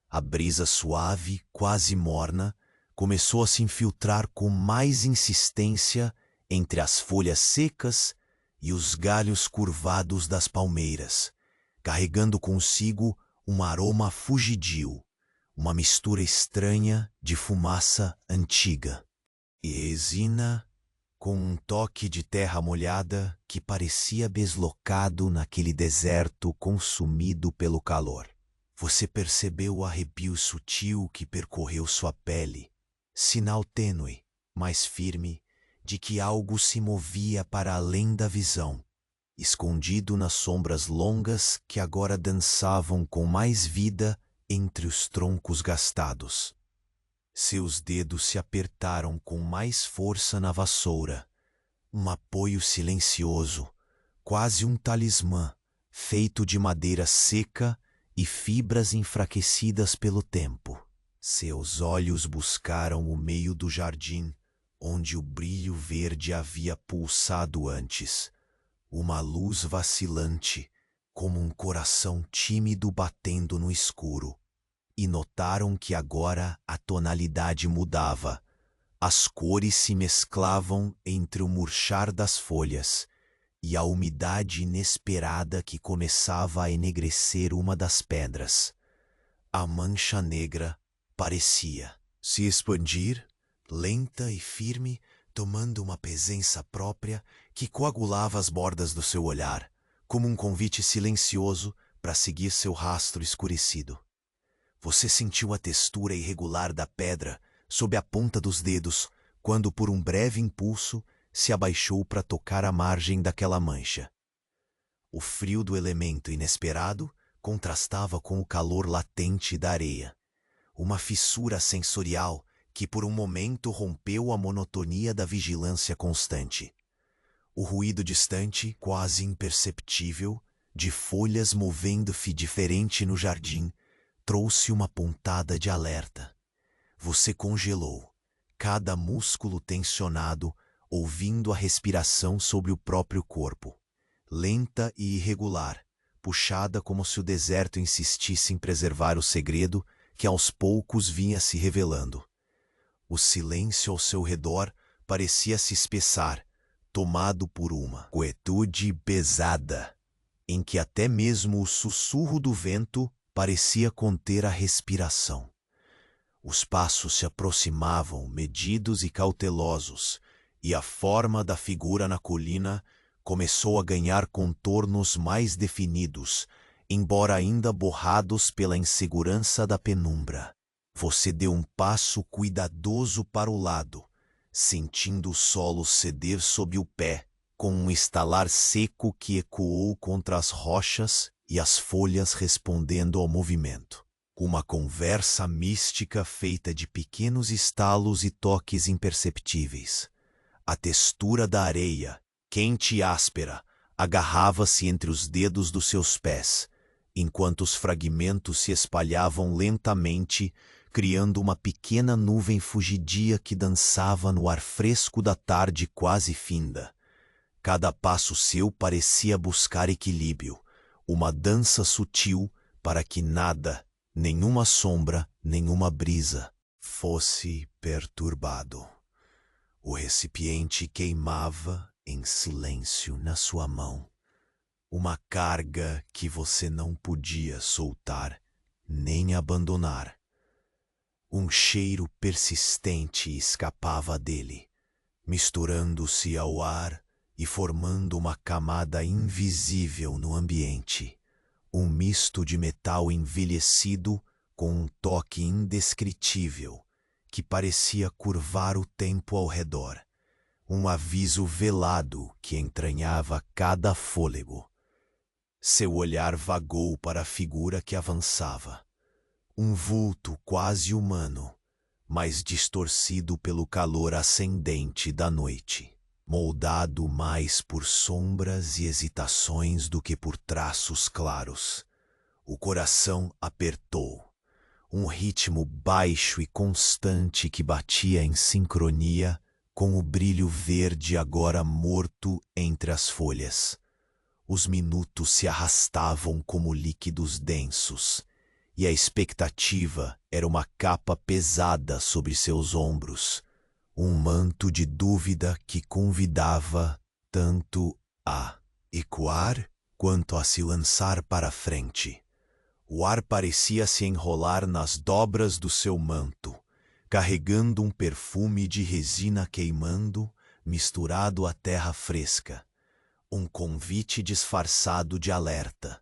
A brisa suave, quase morna, começou a se infiltrar com mais insistência entre as folhas secas e os galhos curvados das palmeiras, carregando consigo um aroma fugidio, uma mistura estranha de fumaça antiga e resina com um toque de terra molhada que parecia deslocado naquele deserto consumido pelo calor. Você percebeu o arrepio sutil que percorreu sua pele, sinal tênue, mas firme, de que algo se movia para além da visão, escondido nas sombras longas que agora dançavam com mais vida entre os troncos gastados. Seus dedos se apertaram com mais força na vassoura, um apoio silencioso, quase um talismã, feito de madeira seca e fibras enfraquecidas pelo tempo. Seus olhos buscaram o meio do jardim, onde o brilho verde havia pulsado antes, uma luz vacilante, como um coração tímido batendo no escuro. E notaram que agora a tonalidade mudava. As cores se mesclavam entre o murchar das folhas e a umidade inesperada que começava a enegrecer uma das pedras. A mancha negra parecia se expandir, lenta e firme, tomando uma presença própria que coagulava as bordas do seu olhar, como um convite silencioso para seguir seu rastro escurecido. Você sentiu a textura irregular da pedra sob a ponta dos dedos quando, por um breve impulso, se abaixou para tocar a margem daquela mancha. O frio do elemento inesperado contrastava com o calor latente da areia, uma fissura sensorial que por um momento rompeu a monotonia da vigilância constante. O ruído distante, quase imperceptível, de folhas movendo-se diferente no jardim, trouxe uma pontada de alerta. Você congelou, cada músculo tensionado, ouvindo a respiração sobre o próprio corpo, lenta e irregular, puxada como se o deserto insistisse em preservar o segredo que aos poucos vinha se revelando. O silêncio ao seu redor parecia se espessar, tomado por uma quietude pesada, em que até mesmo o sussurro do vento parecia conter a respiração. Os passos se aproximavam, medidos e cautelosos, e a forma da figura na colina começou a ganhar contornos mais definidos, embora ainda borrados pela insegurança da penumbra. Você deu um passo cuidadoso para o lado, sentindo o solo ceder sob o pé, com um estalar seco que ecoou contra as rochas e as folhas respondendo ao movimento. Uma conversa mística feita de pequenos estalos e toques imperceptíveis. A textura da areia, quente e áspera, agarrava-se entre os dedos dos seus pés, enquanto os fragmentos se espalhavam lentamente, criando uma pequena nuvem fugidia que dançava no ar fresco da tarde quase finda. Cada passo seu parecia buscar equilíbrio, uma dança sutil para que nada, nenhuma sombra, nenhuma brisa, fosse perturbado. O recipiente queimava em silêncio na sua mão, uma carga que você não podia soltar nem abandonar. Um cheiro persistente escapava dele, misturando-se ao ar e formando uma camada invisível no ambiente, um misto de metal envelhecido com um toque indescritível que parecia curvar o tempo ao redor, um aviso velado que entranhava cada fôlego. Seu olhar vagou para a figura que avançava. Um vulto quase humano, mas distorcido pelo calor ascendente da noite, moldado mais por sombras e hesitações do que por traços claros. O coração apertou. Um ritmo baixo e constante que batia em sincronia com o brilho verde agora morto entre as folhas. Os minutos se arrastavam como líquidos densos, e a expectativa era uma capa pesada sobre seus ombros, um manto de dúvida que convidava tanto a ecoar quanto a se lançar para a frente. O ar parecia se enrolar nas dobras do seu manto, carregando um perfume de resina queimando, misturado à terra fresca, um convite disfarçado de alerta.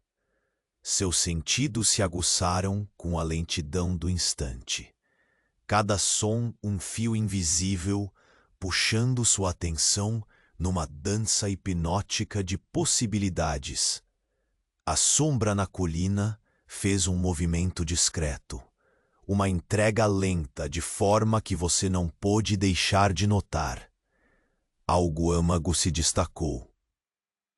Seus sentidos se aguçaram com a lentidão do instante. Cada som um fio invisível, puxando sua atenção numa dança hipnótica de possibilidades. A sombra na colina fez um movimento discreto, uma entrega lenta de forma que você não pôde deixar de notar. Algo âmago se destacou.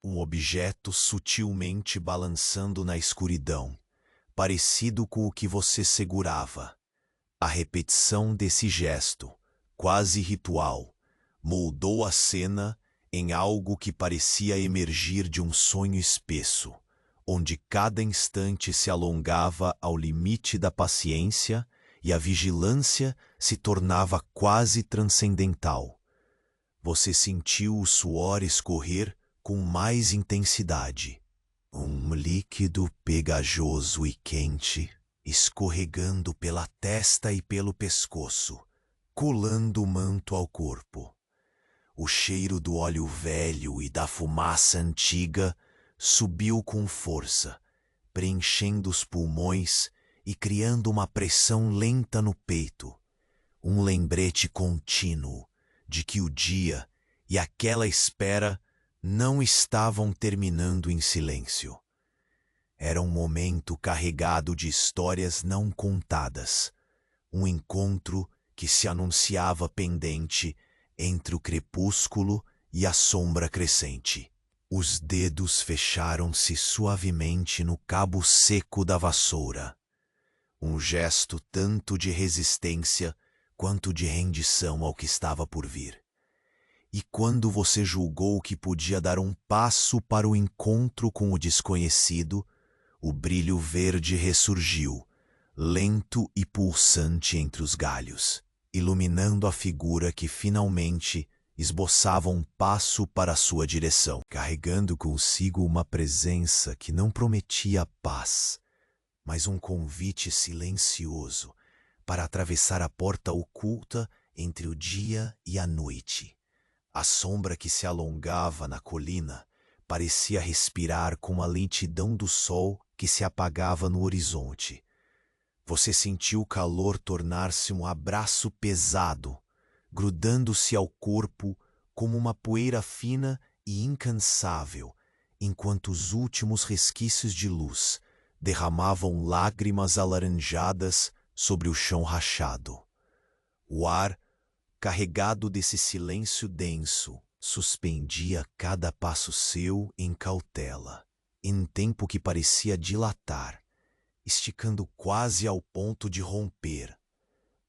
Um objeto sutilmente balançando na escuridão, parecido com o que você segurava. A repetição desse gesto, quase ritual, moldou a cena em algo que parecia emergir de um sonho espesso, onde cada instante se alongava ao limite da paciência e a vigilância se tornava quase transcendental. Você sentiu o suor escorrer com mais intensidade. Um líquido pegajoso e quente escorregando pela testa e pelo pescoço, colando o manto ao corpo. O cheiro do óleo velho e da fumaça antiga subiu com força, preenchendo os pulmões e criando uma pressão lenta no peito. Um lembrete contínuo de que o dia e aquela espera não estavam terminando em silêncio. Era um momento carregado de histórias não contadas, um encontro que se anunciava pendente entre o crepúsculo e a sombra crescente. Os dedos fecharam-se suavemente no cabo seco da vassoura, um gesto tanto de resistência quanto de rendição ao que estava por vir. E quando você julgou que podia dar um passo para o encontro com o desconhecido, o brilho verde ressurgiu, lento e pulsante entre os galhos, iluminando a figura que finalmente esboçava um passo para a sua direção, carregando consigo uma presença que não prometia paz, mas um convite silencioso para atravessar a porta oculta entre o dia e a noite. A sombra que se alongava na colina parecia respirar com a lentidão do sol que se apagava no horizonte. Você sentiu o calor tornar-se um abraço pesado, grudando-se ao corpo como uma poeira fina e incansável, enquanto os últimos resquícios de luz derramavam lágrimas alaranjadas sobre o chão rachado. O ar, carregado desse silêncio denso, suspendia cada passo seu em cautela, em tempo que parecia dilatar, esticando quase ao ponto de romper.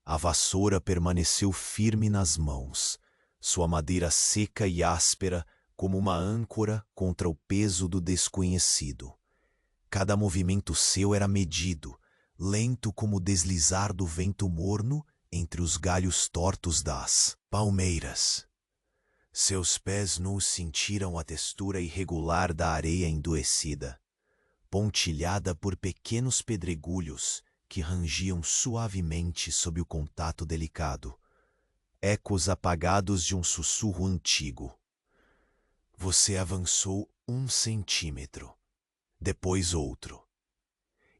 A vassoura permaneceu firme nas mãos, sua madeira seca e áspera como uma âncora contra o peso do desconhecido. Cada movimento seu era medido, lento como o deslizar do vento morno entre os galhos tortos das palmeiras. Seus pés nus sentiram a textura irregular da areia endurecida, pontilhada por pequenos pedregulhos que rangiam suavemente sob o contato delicado, ecos apagados de um sussurro antigo. Você avançou 1 centímetro, depois outro.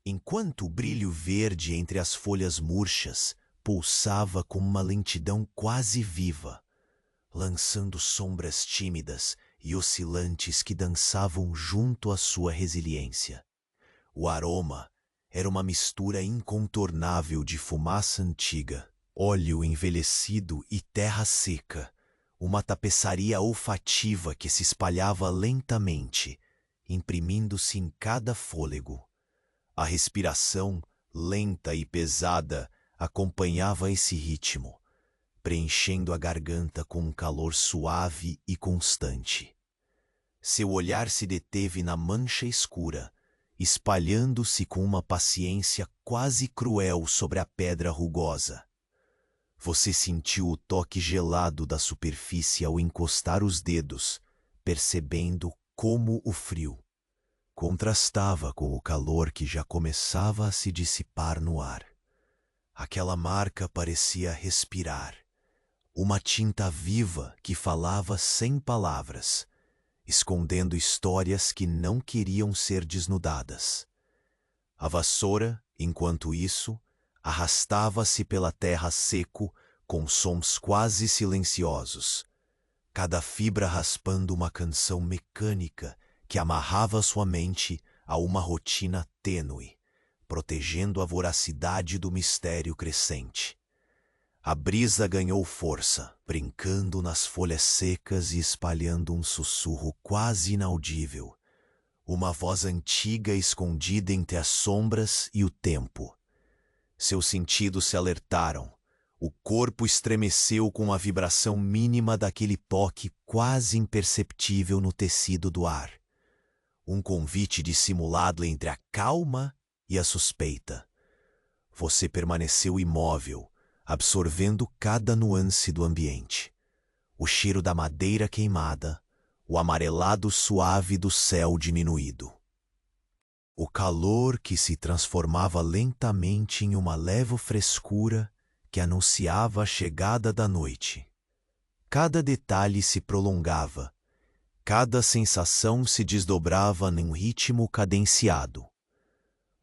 Enquanto o brilho verde entre as folhas murchas pulsava com uma lentidão quase viva, lançando sombras tímidas e oscilantes que dançavam junto à sua resiliência. O aroma era uma mistura incontornável de fumaça antiga, óleo envelhecido e terra seca, uma tapeçaria olfativa que se espalhava lentamente, imprimindo-se em cada fôlego. A respiração, lenta e pesada, acompanhava esse ritmo, preenchendo a garganta com um calor suave e constante. Seu olhar se deteve na mancha escura, espalhando-se com uma paciência quase cruel sobre a pedra rugosa. Você sentiu o toque gelado da superfície ao encostar os dedos, percebendo como o frio contrastava com o calor que já começava a se dissipar no ar. Aquela marca parecia respirar, uma tinta viva que falava sem palavras, escondendo histórias que não queriam ser desnudadas. A vassoura, enquanto isso, arrastava-se pela terra seco com sons quase silenciosos, cada fibra raspando uma canção mecânica que amarrava sua mente a uma rotina tênue, protegendo a voracidade do mistério crescente. A brisa ganhou força, brincando nas folhas secas e espalhando um sussurro quase inaudível, uma voz antiga escondida entre as sombras e o tempo. Seus sentidos se alertaram. O corpo estremeceu com a vibração mínima daquele toque quase imperceptível no tecido do ar. Um convite dissimulado entre a calma e a suspeita. Você permaneceu imóvel, absorvendo cada nuance do ambiente. O cheiro da madeira queimada, o amarelado suave do céu diminuído. O calor que se transformava lentamente em uma leve frescura que anunciava a chegada da noite. Cada detalhe se prolongava, cada sensação se desdobrava num ritmo cadenciado.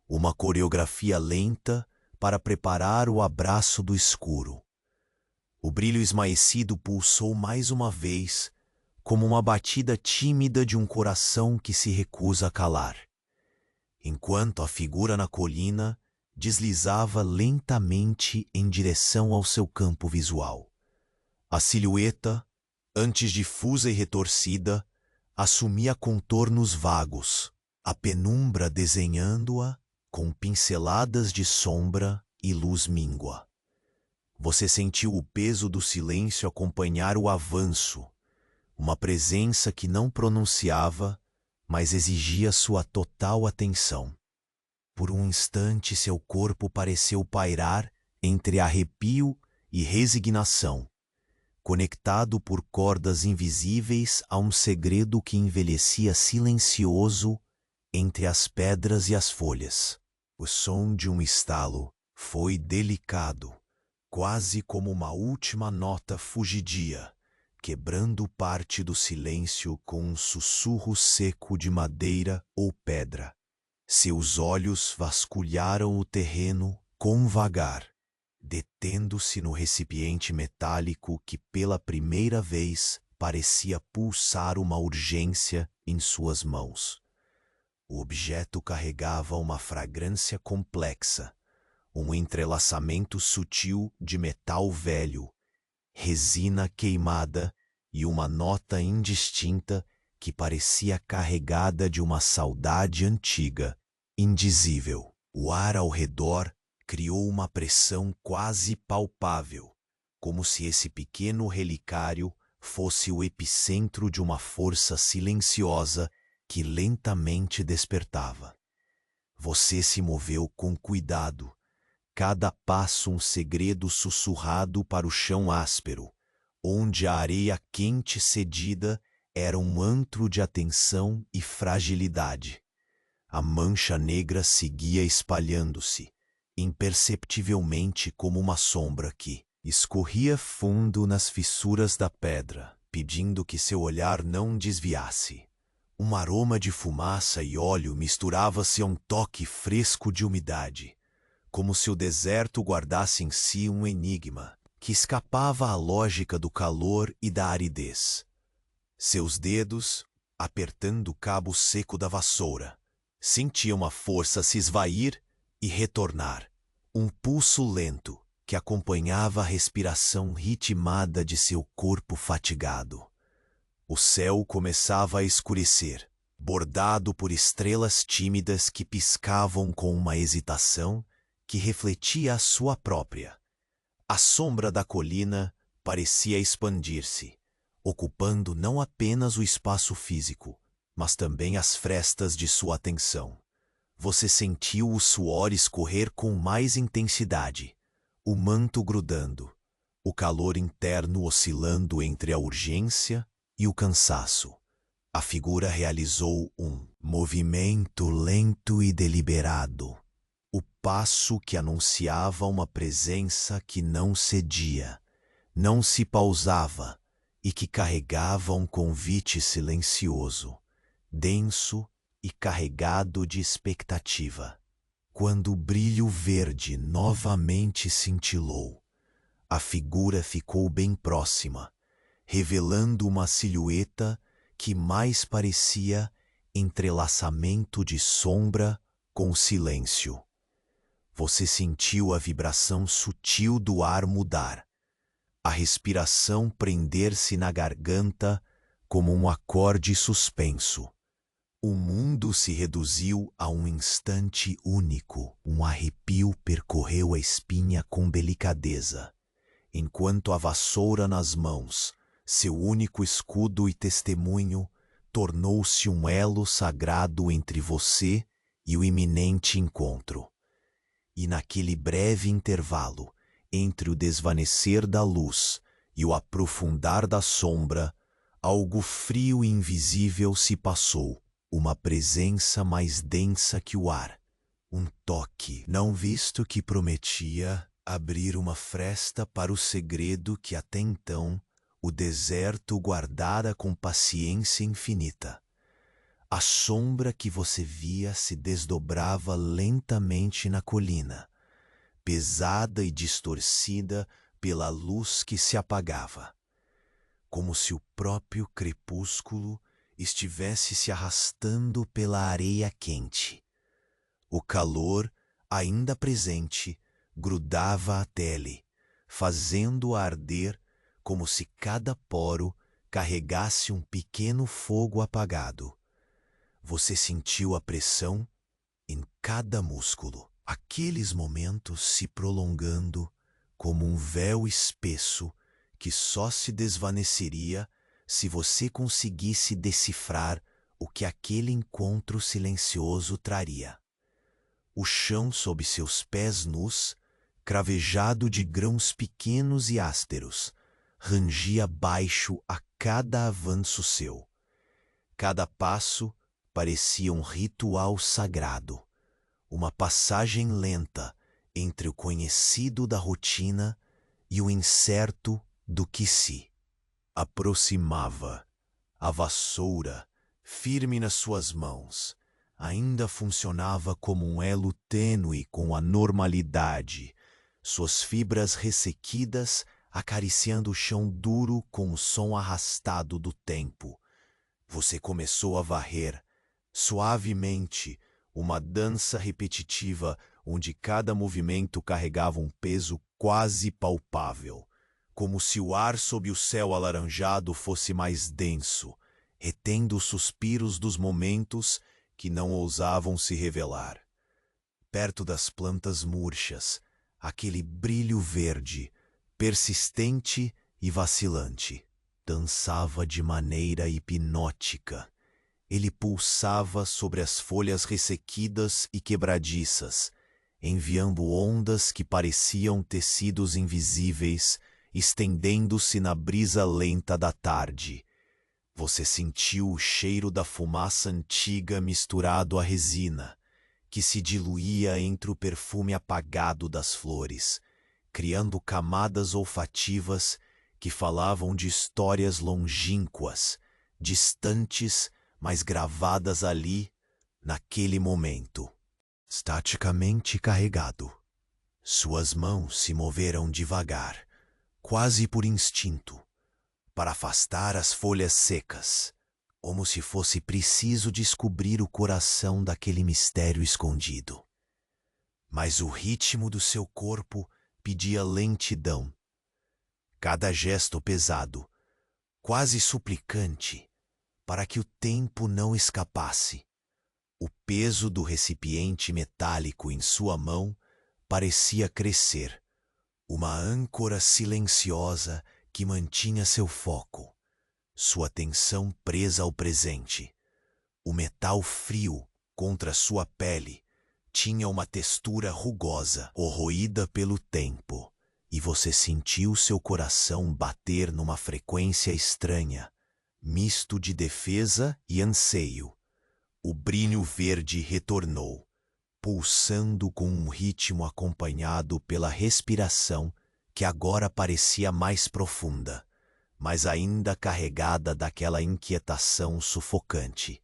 Uma coreografia lenta para preparar o abraço do escuro. O brilho esmaecido pulsou mais uma vez, como uma batida tímida de um coração que se recusa a calar, enquanto a figura na colina deslizava lentamente em direção ao seu campo visual. A silhueta, antes difusa e retorcida, assumia contornos vagos, a penumbra desenhando-a com pinceladas de sombra e luz míngua. Você sentiu o peso do silêncio acompanhar o avanço, uma presença que não pronunciava, mas exigia sua total atenção. Por um instante seu corpo pareceu pairar entre arrepio e resignação, conectado por cordas invisíveis a um segredo que envelhecia silencioso entre as pedras e as folhas. O som de um estalo foi delicado, quase como uma última nota fugidia, quebrando parte do silêncio com um sussurro seco de madeira ou pedra. Seus olhos vasculharam o terreno com vagar, detendo-se no recipiente metálico que pela primeira vez parecia pulsar uma urgência em suas mãos. O objeto carregava uma fragrância complexa, um entrelaçamento sutil de metal velho, resina queimada e uma nota indistinta que parecia carregada de uma saudade antiga, indizível. O ar ao redor criou uma pressão quase palpável, como se esse pequeno relicário fosse o epicentro de uma força silenciosa que lentamente despertava. Você se moveu com cuidado, cada passo um segredo sussurrado para o chão áspero, onde a areia quente cedida era um antro de atenção e fragilidade. A mancha negra seguia espalhando-se, imperceptivelmente como uma sombra que escorria fundo nas fissuras da pedra, pedindo que seu olhar não desviasse. Um aroma de fumaça e óleo misturava-se a um toque fresco de umidade, como se o deserto guardasse em si um enigma. que escapava à lógica do calor e da aridez. Seus dedos, apertando o cabo seco da vassoura, sentiam a força se esvair e retornar. Um pulso lento que acompanhava a respiração ritmada de seu corpo fatigado. O céu começava a escurecer, bordado por estrelas tímidas que piscavam com uma hesitação que refletia a sua própria. A sombra da colina parecia expandir-se, ocupando não apenas o espaço físico, mas também as frestas de sua atenção. Você sentiu o suor escorrer com mais intensidade, o manto grudando, o calor interno oscilando entre a urgência e o cansaço. A figura realizou um movimento lento e deliberado, o passo que anunciava uma presença que não cedia, não se pausava e que carregava um convite silencioso, denso e carregado de expectativa. Quando o brilho verde novamente cintilou, a figura ficou bem próxima, revelando uma silhueta que mais parecia entrelaçamento de sombra com silêncio. Você sentiu a vibração sutil do ar mudar, a respiração prender-se na garganta como um acorde suspenso. O mundo se reduziu a um instante único. Um arrepio percorreu a espinha com delicadeza, enquanto a vassoura nas mãos, seu único escudo e testemunho, tornou-se um elo sagrado entre você e o iminente encontro. E naquele breve intervalo, entre o desvanecer da luz e o aprofundar da sombra, algo frio e invisível se passou. Uma presença mais densa que o ar, um toque não visto que prometia abrir uma fresta para o segredo que até então o deserto guardara com paciência infinita. A sombra que você via se desdobrava lentamente na colina, pesada e distorcida pela luz que se apagava, como se o próprio crepúsculo estivesse se arrastando pela areia quente. O calor, ainda presente, grudava à tele, fazendo-a arder como se cada poro carregasse um pequeno fogo apagado. Você sentiu a pressão em cada músculo, aqueles momentos se prolongando como um véu espesso que só se desvaneceria se você conseguisse decifrar o que aquele encontro silencioso traria. O chão sob seus pés nus, cravejado de grãos pequenos e ásperos, rangia baixo a cada avanço seu. Cada passo parecia um ritual sagrado, uma passagem lenta entre o conhecido da rotina e o incerto do que se aproximava. A vassoura, firme nas suas mãos, ainda funcionava como um elo tênue com a normalidade, suas fibras ressequidas acariciando o chão duro com o som arrastado do tempo. Você começou a varrer, suavemente, uma dança repetitiva onde cada movimento carregava um peso quase palpável, como se o ar sob o céu alaranjado fosse mais denso, retendo os suspiros dos momentos que não ousavam se revelar. Perto das plantas murchas, aquele brilho verde, persistente e vacilante, dançava de maneira hipnótica. Ele pulsava sobre as folhas ressequidas e quebradiças, enviando ondas que pareciam tecidos invisíveis, estendendo-se na brisa lenta da tarde. Você sentiu o cheiro da fumaça antiga misturado à resina, que se diluía entre o perfume apagado das flores, criando camadas olfativas que falavam de histórias longínquas, distantes, mas gravadas ali, naquele momento. Staticamente carregado, suas mãos se moveram devagar, quase por instinto, para afastar as folhas secas, como se fosse preciso descobrir o coração daquele mistério escondido. Mas o ritmo do seu corpo pedia lentidão. Cada gesto pesado, quase suplicante, para que o tempo não escapasse. O peso do recipiente metálico em sua mão parecia crescer, uma âncora silenciosa que mantinha seu foco, sua atenção presa ao presente. O metal frio contra sua pele tinha uma textura rugosa, corroída pelo tempo, e você sentiu seu coração bater numa frequência estranha, misto de defesa e anseio. O brilho verde retornou, pulsando com um ritmo acompanhado pela respiração que agora parecia mais profunda, mas ainda carregada daquela inquietação sufocante.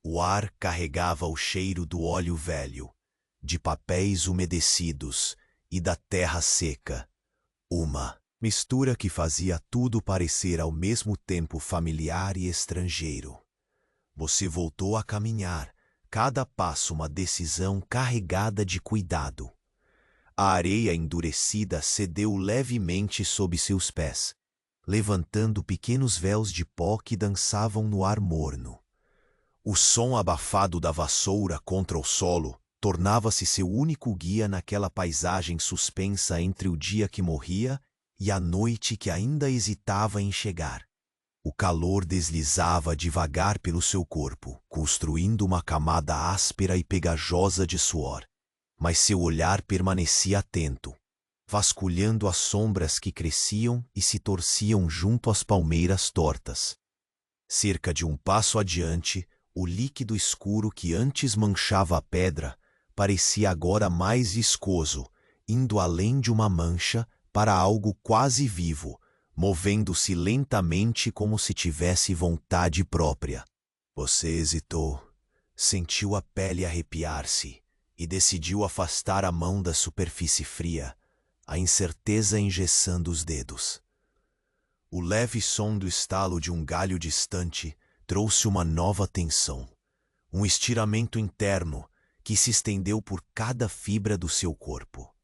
O ar carregava o cheiro do óleo velho, de papéis umedecidos e da terra seca, uma mistura que fazia tudo parecer ao mesmo tempo familiar e estrangeiro. Você voltou a caminhar, cada passo uma decisão carregada de cuidado. A areia endurecida cedeu levemente sob seus pés, levantando pequenos véus de pó que dançavam no ar morno. O som abafado da vassoura contra o solo tornava-se seu único guia naquela paisagem suspensa entre o dia que morria e a noite que ainda hesitava em chegar. O calor deslizava devagar pelo seu corpo, construindo uma camada áspera e pegajosa de suor. Mas seu olhar permanecia atento, vasculhando as sombras que cresciam e se torciam junto às palmeiras tortas. Cerca de um passo adiante, o líquido escuro que antes manchava a pedra parecia agora mais viscoso, indo além de uma mancha para algo quase vivo, movendo-se lentamente como se tivesse vontade própria. Você hesitou, sentiu a pele arrepiar-se e decidiu afastar a mão da superfície fria, a incerteza engessando os dedos. O leve som do estalo de um galho distante trouxe uma nova tensão, um estiramento interno que se estendeu por cada fibra do seu corpo.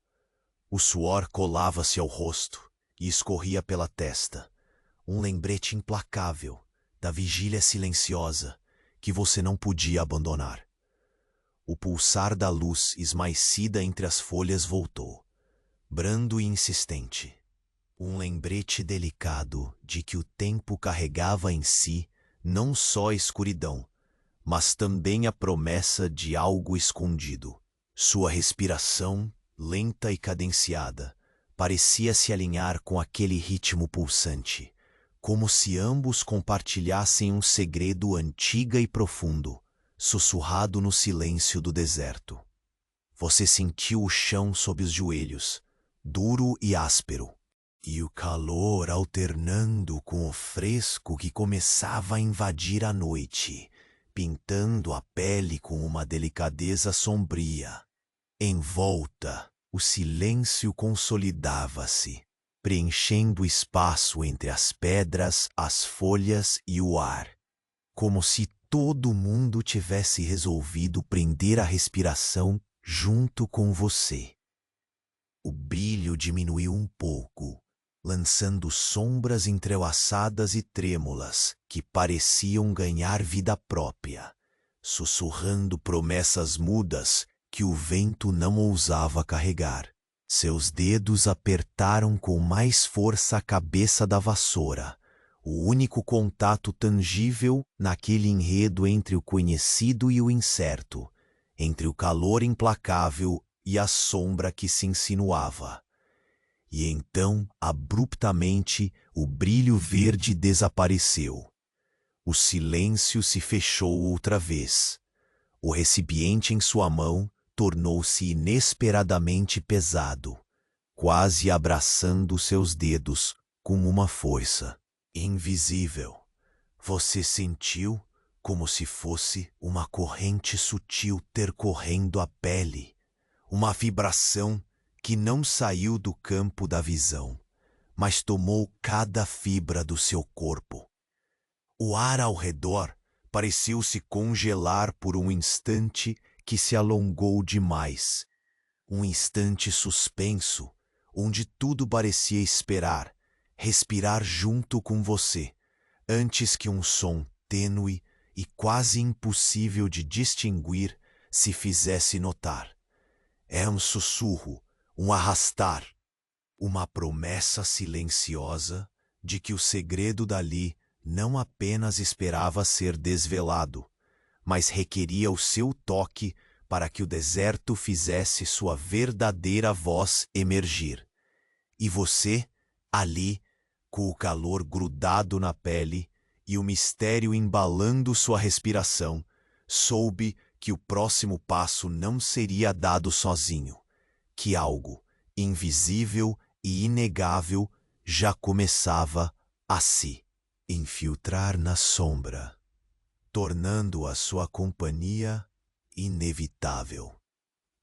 O suor colava-se ao rosto e escorria pela testa, um lembrete implacável da vigília silenciosa que você não podia abandonar. O pulsar da luz esmaecida entre as folhas voltou, brando e insistente. Um lembrete delicado de que o tempo carregava em si não só a escuridão, mas também a promessa de algo escondido. Sua respiração, lenta e cadenciada, parecia se alinhar com aquele ritmo pulsante, como se ambos compartilhassem um segredo antigo e profundo, sussurrado no silêncio do deserto. Você sentiu o chão sob os joelhos, duro e áspero, e o calor alternando com o fresco que começava a invadir a noite, pintando a pele com uma delicadeza sombria. Em volta, o silêncio consolidava-se, preenchendo o espaço entre as pedras, as folhas e o ar, como se todo mundo tivesse resolvido prender a respiração junto com você. O brilho diminuiu um pouco, lançando sombras entrelaçadas e trêmulas que pareciam ganhar vida própria, sussurrando promessas mudas que o vento não ousava carregar. Seus dedos apertaram com mais força a cabeça da vassoura, o único contato tangível naquele enredo entre o conhecido e o incerto, entre o calor implacável e a sombra que se insinuava. E então, abruptamente, o brilho verde desapareceu. O silêncio se fechou outra vez. O recipiente em sua mão tornou-se inesperadamente pesado, quase abraçando seus dedos com uma força invisível. Você sentiu como se fosse uma corrente sutil percorrendo a pele, uma vibração que não saiu do campo da visão, mas tomou cada fibra do seu corpo. O ar ao redor pareceu se congelar por um instante que se alongou demais. Um instante suspenso, onde tudo parecia esperar, respirar junto com você, antes que um som tênue e quase impossível de distinguir se fizesse notar. É um sussurro, um arrastar, uma promessa silenciosa de que o segredo dali não apenas esperava ser desvelado, mas requeria o seu toque para que o deserto fizesse sua verdadeira voz emergir. E você, ali, com o calor grudado na pele e o mistério embalando sua respiração, soube que o próximo passo não seria dado sozinho, que algo invisível e inegável já começava a se infiltrar na sombra, tornando a sua companhia inevitável.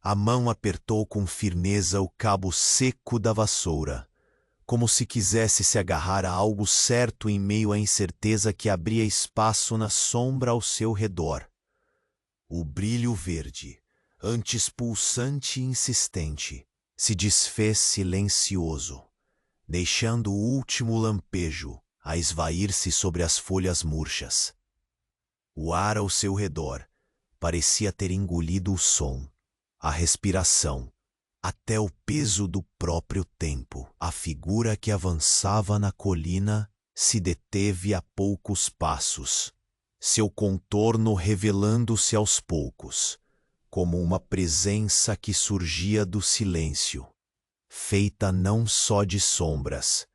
A mão apertou com firmeza o cabo seco da vassoura, como se quisesse se agarrar a algo certo em meio à incerteza que abria espaço na sombra ao seu redor. O brilho verde, antes pulsante e insistente, se desfez silencioso, deixando o último lampejo a esvair-se sobre as folhas murchas. O ar ao seu redor parecia ter engolido o som, a respiração, até o peso do próprio tempo. A figura que avançava na colina se deteve a poucos passos, seu contorno revelando-se aos poucos, como uma presença que surgia do silêncio, feita não só de sombras,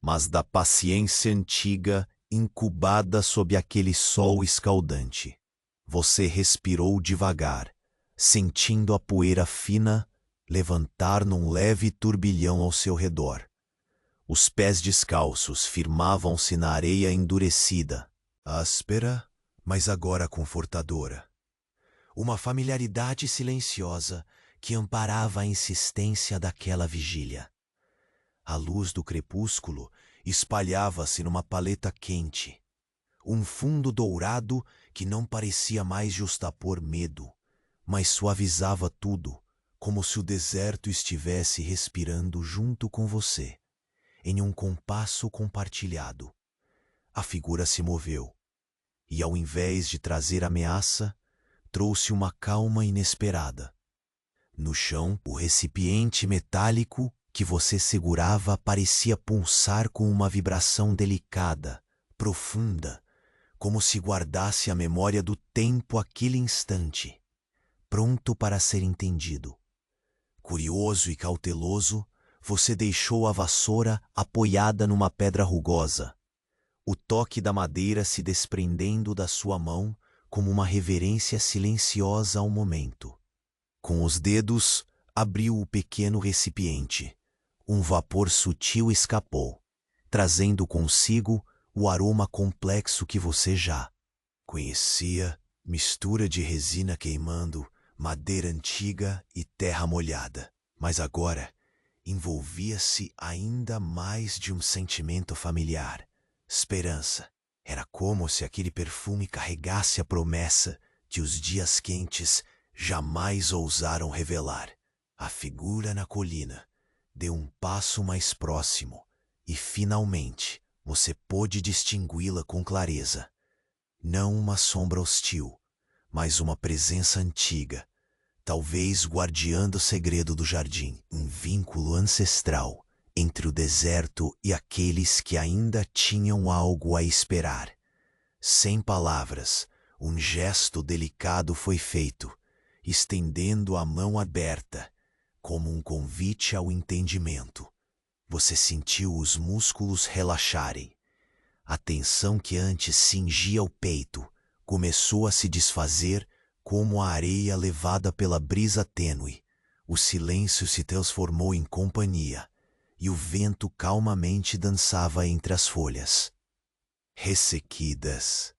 mas da paciência antiga incubada sob aquele sol escaldante. Você respirou devagar, sentindo a poeira fina levantar num leve turbilhão ao seu redor. Os pés descalços firmavam-se na areia endurecida, áspera, mas agora confortadora. Uma familiaridade silenciosa que amparava a insistência daquela vigília. A luz do crepúsculo espalhava-se numa paleta quente, um fundo dourado que não parecia mais justapor medo, mas suavizava tudo, como se o deserto estivesse respirando junto com você, em um compasso compartilhado. A figura se moveu, e ao invés de trazer ameaça, trouxe uma calma inesperada. No chão, o recipiente metálico que você segurava parecia pulsar com uma vibração delicada, profunda, como se guardasse a memória do tempo aquele instante, pronto para ser entendido. Curioso e cauteloso, você deixou a vassoura apoiada numa pedra rugosa, o toque da madeira se desprendendo da sua mão como uma reverência silenciosa ao momento. Com os dedos, abriu o pequeno recipiente. Um vapor sutil escapou, trazendo consigo o aroma complexo que você já conhecia, mistura de resina queimando, madeira antiga e terra molhada. Mas agora envolvia-se ainda mais de um sentimento familiar, esperança. Era como se aquele perfume carregasse a promessa que os dias quentes jamais ousaram revelar. A figura na colina deu um passo mais próximo e, finalmente, você pôde distingui-la com clareza. Não uma sombra hostil, mas uma presença antiga, talvez guardiã do segredo do jardim, um vínculo ancestral entre o deserto e aqueles que ainda tinham algo a esperar. Sem palavras, um gesto delicado foi feito, estendendo a mão aberta, como um convite ao entendimento. Você sentiu os músculos relaxarem. A tensão que antes cingia o peito começou a se desfazer como a areia levada pela brisa tênue. O silêncio se transformou em companhia e o vento calmamente dançava entre as folhas ressequidas,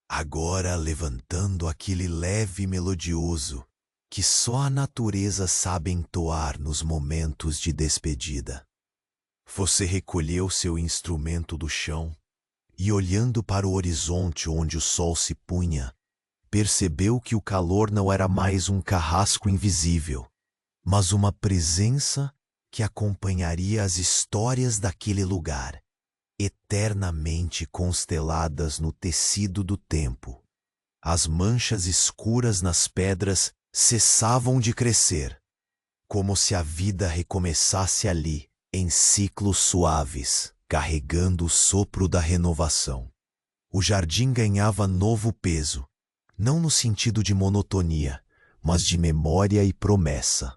agora levantando aquele leve melodioso que só a natureza sabe entoar nos momentos de despedida. Você recolheu seu instrumento do chão e, olhando para o horizonte onde o sol se punha, percebeu que o calor não era mais um carrasco invisível, mas uma presença que acompanharia as histórias daquele lugar, eternamente consteladas no tecido do tempo. As manchas escuras nas pedras cessavam de crescer, como se a vida recomeçasse ali, em ciclos suaves, carregando o sopro da renovação. O jardim ganhava novo peso, não no sentido de monotonia, mas de memória e promessa.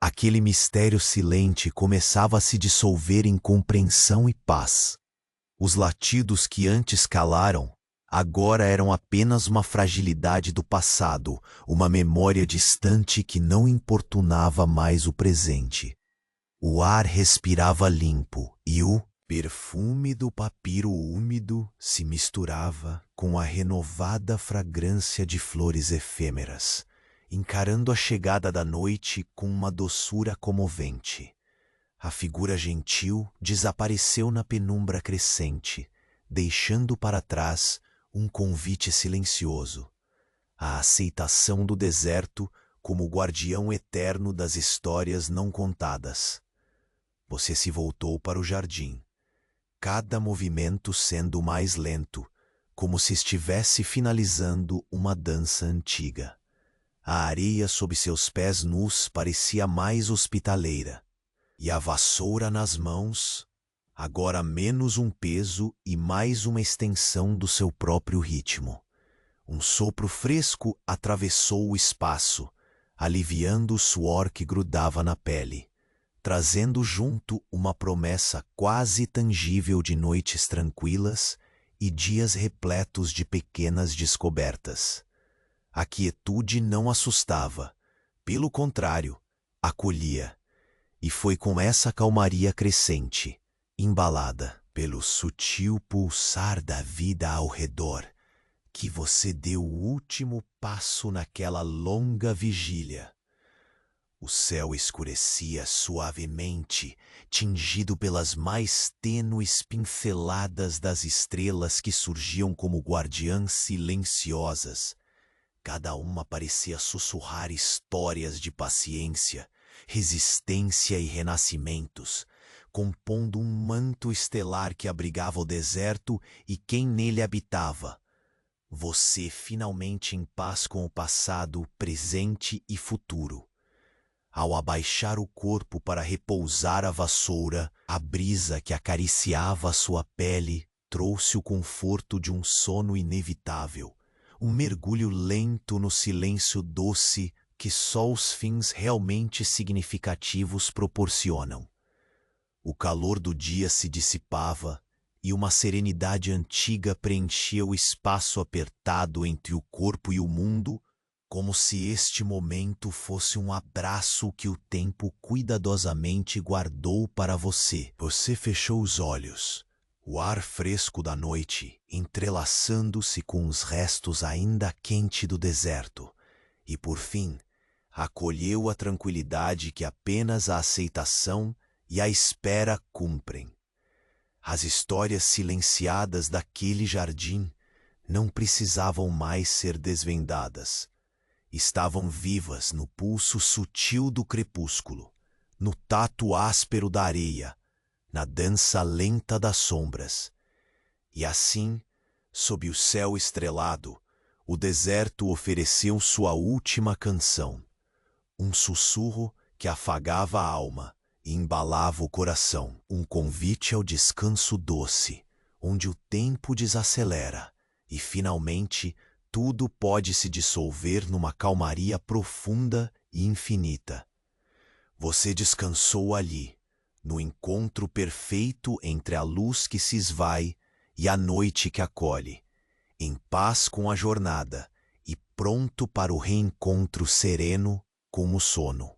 Aquele mistério silente começava a se dissolver em compreensão e paz. Os latidos que antes calaram, agora eram apenas uma fragilidade do passado, uma memória distante que não importunava mais o presente. O ar respirava limpo e o perfume do papiro úmido se misturava com a renovada fragrância de flores efêmeras, encarando a chegada da noite com uma doçura comovente. A figura gentil desapareceu na penumbra crescente, deixando para trás um convite silencioso, a aceitação do deserto como guardião eterno das histórias não contadas. Você se voltou para o jardim, cada movimento sendo mais lento, como se estivesse finalizando uma dança antiga. A areia sob seus pés nus parecia mais hospitaleira, e a vassoura nas mãos, agora menos um peso e mais uma extensão do seu próprio ritmo. Um sopro fresco atravessou o espaço, aliviando o suor que grudava na pele, trazendo junto uma promessa quase tangível de noites tranquilas e dias repletos de pequenas descobertas. A quietude não assustava, pelo contrário, acolhia. E foi com essa calmaria crescente, embalada pelo sutil pulsar da vida ao redor, que você deu o último passo naquela longa vigília. O céu escurecia suavemente, tingido pelas mais tênues pinceladas das estrelas que surgiam como guardiãs silenciosas. Cada uma parecia sussurrar histórias de paciência, resistência e renascimentos, compondo um manto estelar que abrigava o deserto e quem nele habitava. Você finalmente em paz com o passado, presente e futuro. Ao abaixar o corpo para repousar a vassoura, a brisa que acariciava a sua pele trouxe o conforto de um sono inevitável, um mergulho lento no silêncio doce que só os fins realmente significativos proporcionam. O calor do dia se dissipava e uma serenidade antiga preenchia o espaço apertado entre o corpo e o mundo, como se este momento fosse um abraço que o tempo cuidadosamente guardou para você. Você fechou os olhos, o ar fresco da noite entrelaçando-se com os restos ainda quente do deserto, e por fim, acolheu a tranquilidade que apenas a aceitação e a espera cumprem. As histórias silenciadas daquele jardim não precisavam mais ser desvendadas. Estavam vivas no pulso sutil do crepúsculo, no tato áspero da areia, na dança lenta das sombras. E assim, sob o céu estrelado, o deserto ofereceu sua última canção, um sussurro que afagava a alma e embalava o coração, um convite ao descanso doce, onde o tempo desacelera e, finalmente, tudo pode se dissolver numa calmaria profunda e infinita. Você descansou ali, no encontro perfeito entre a luz que se esvai e a noite que acolhe, em paz com a jornada e pronto para o reencontro sereno com o sono.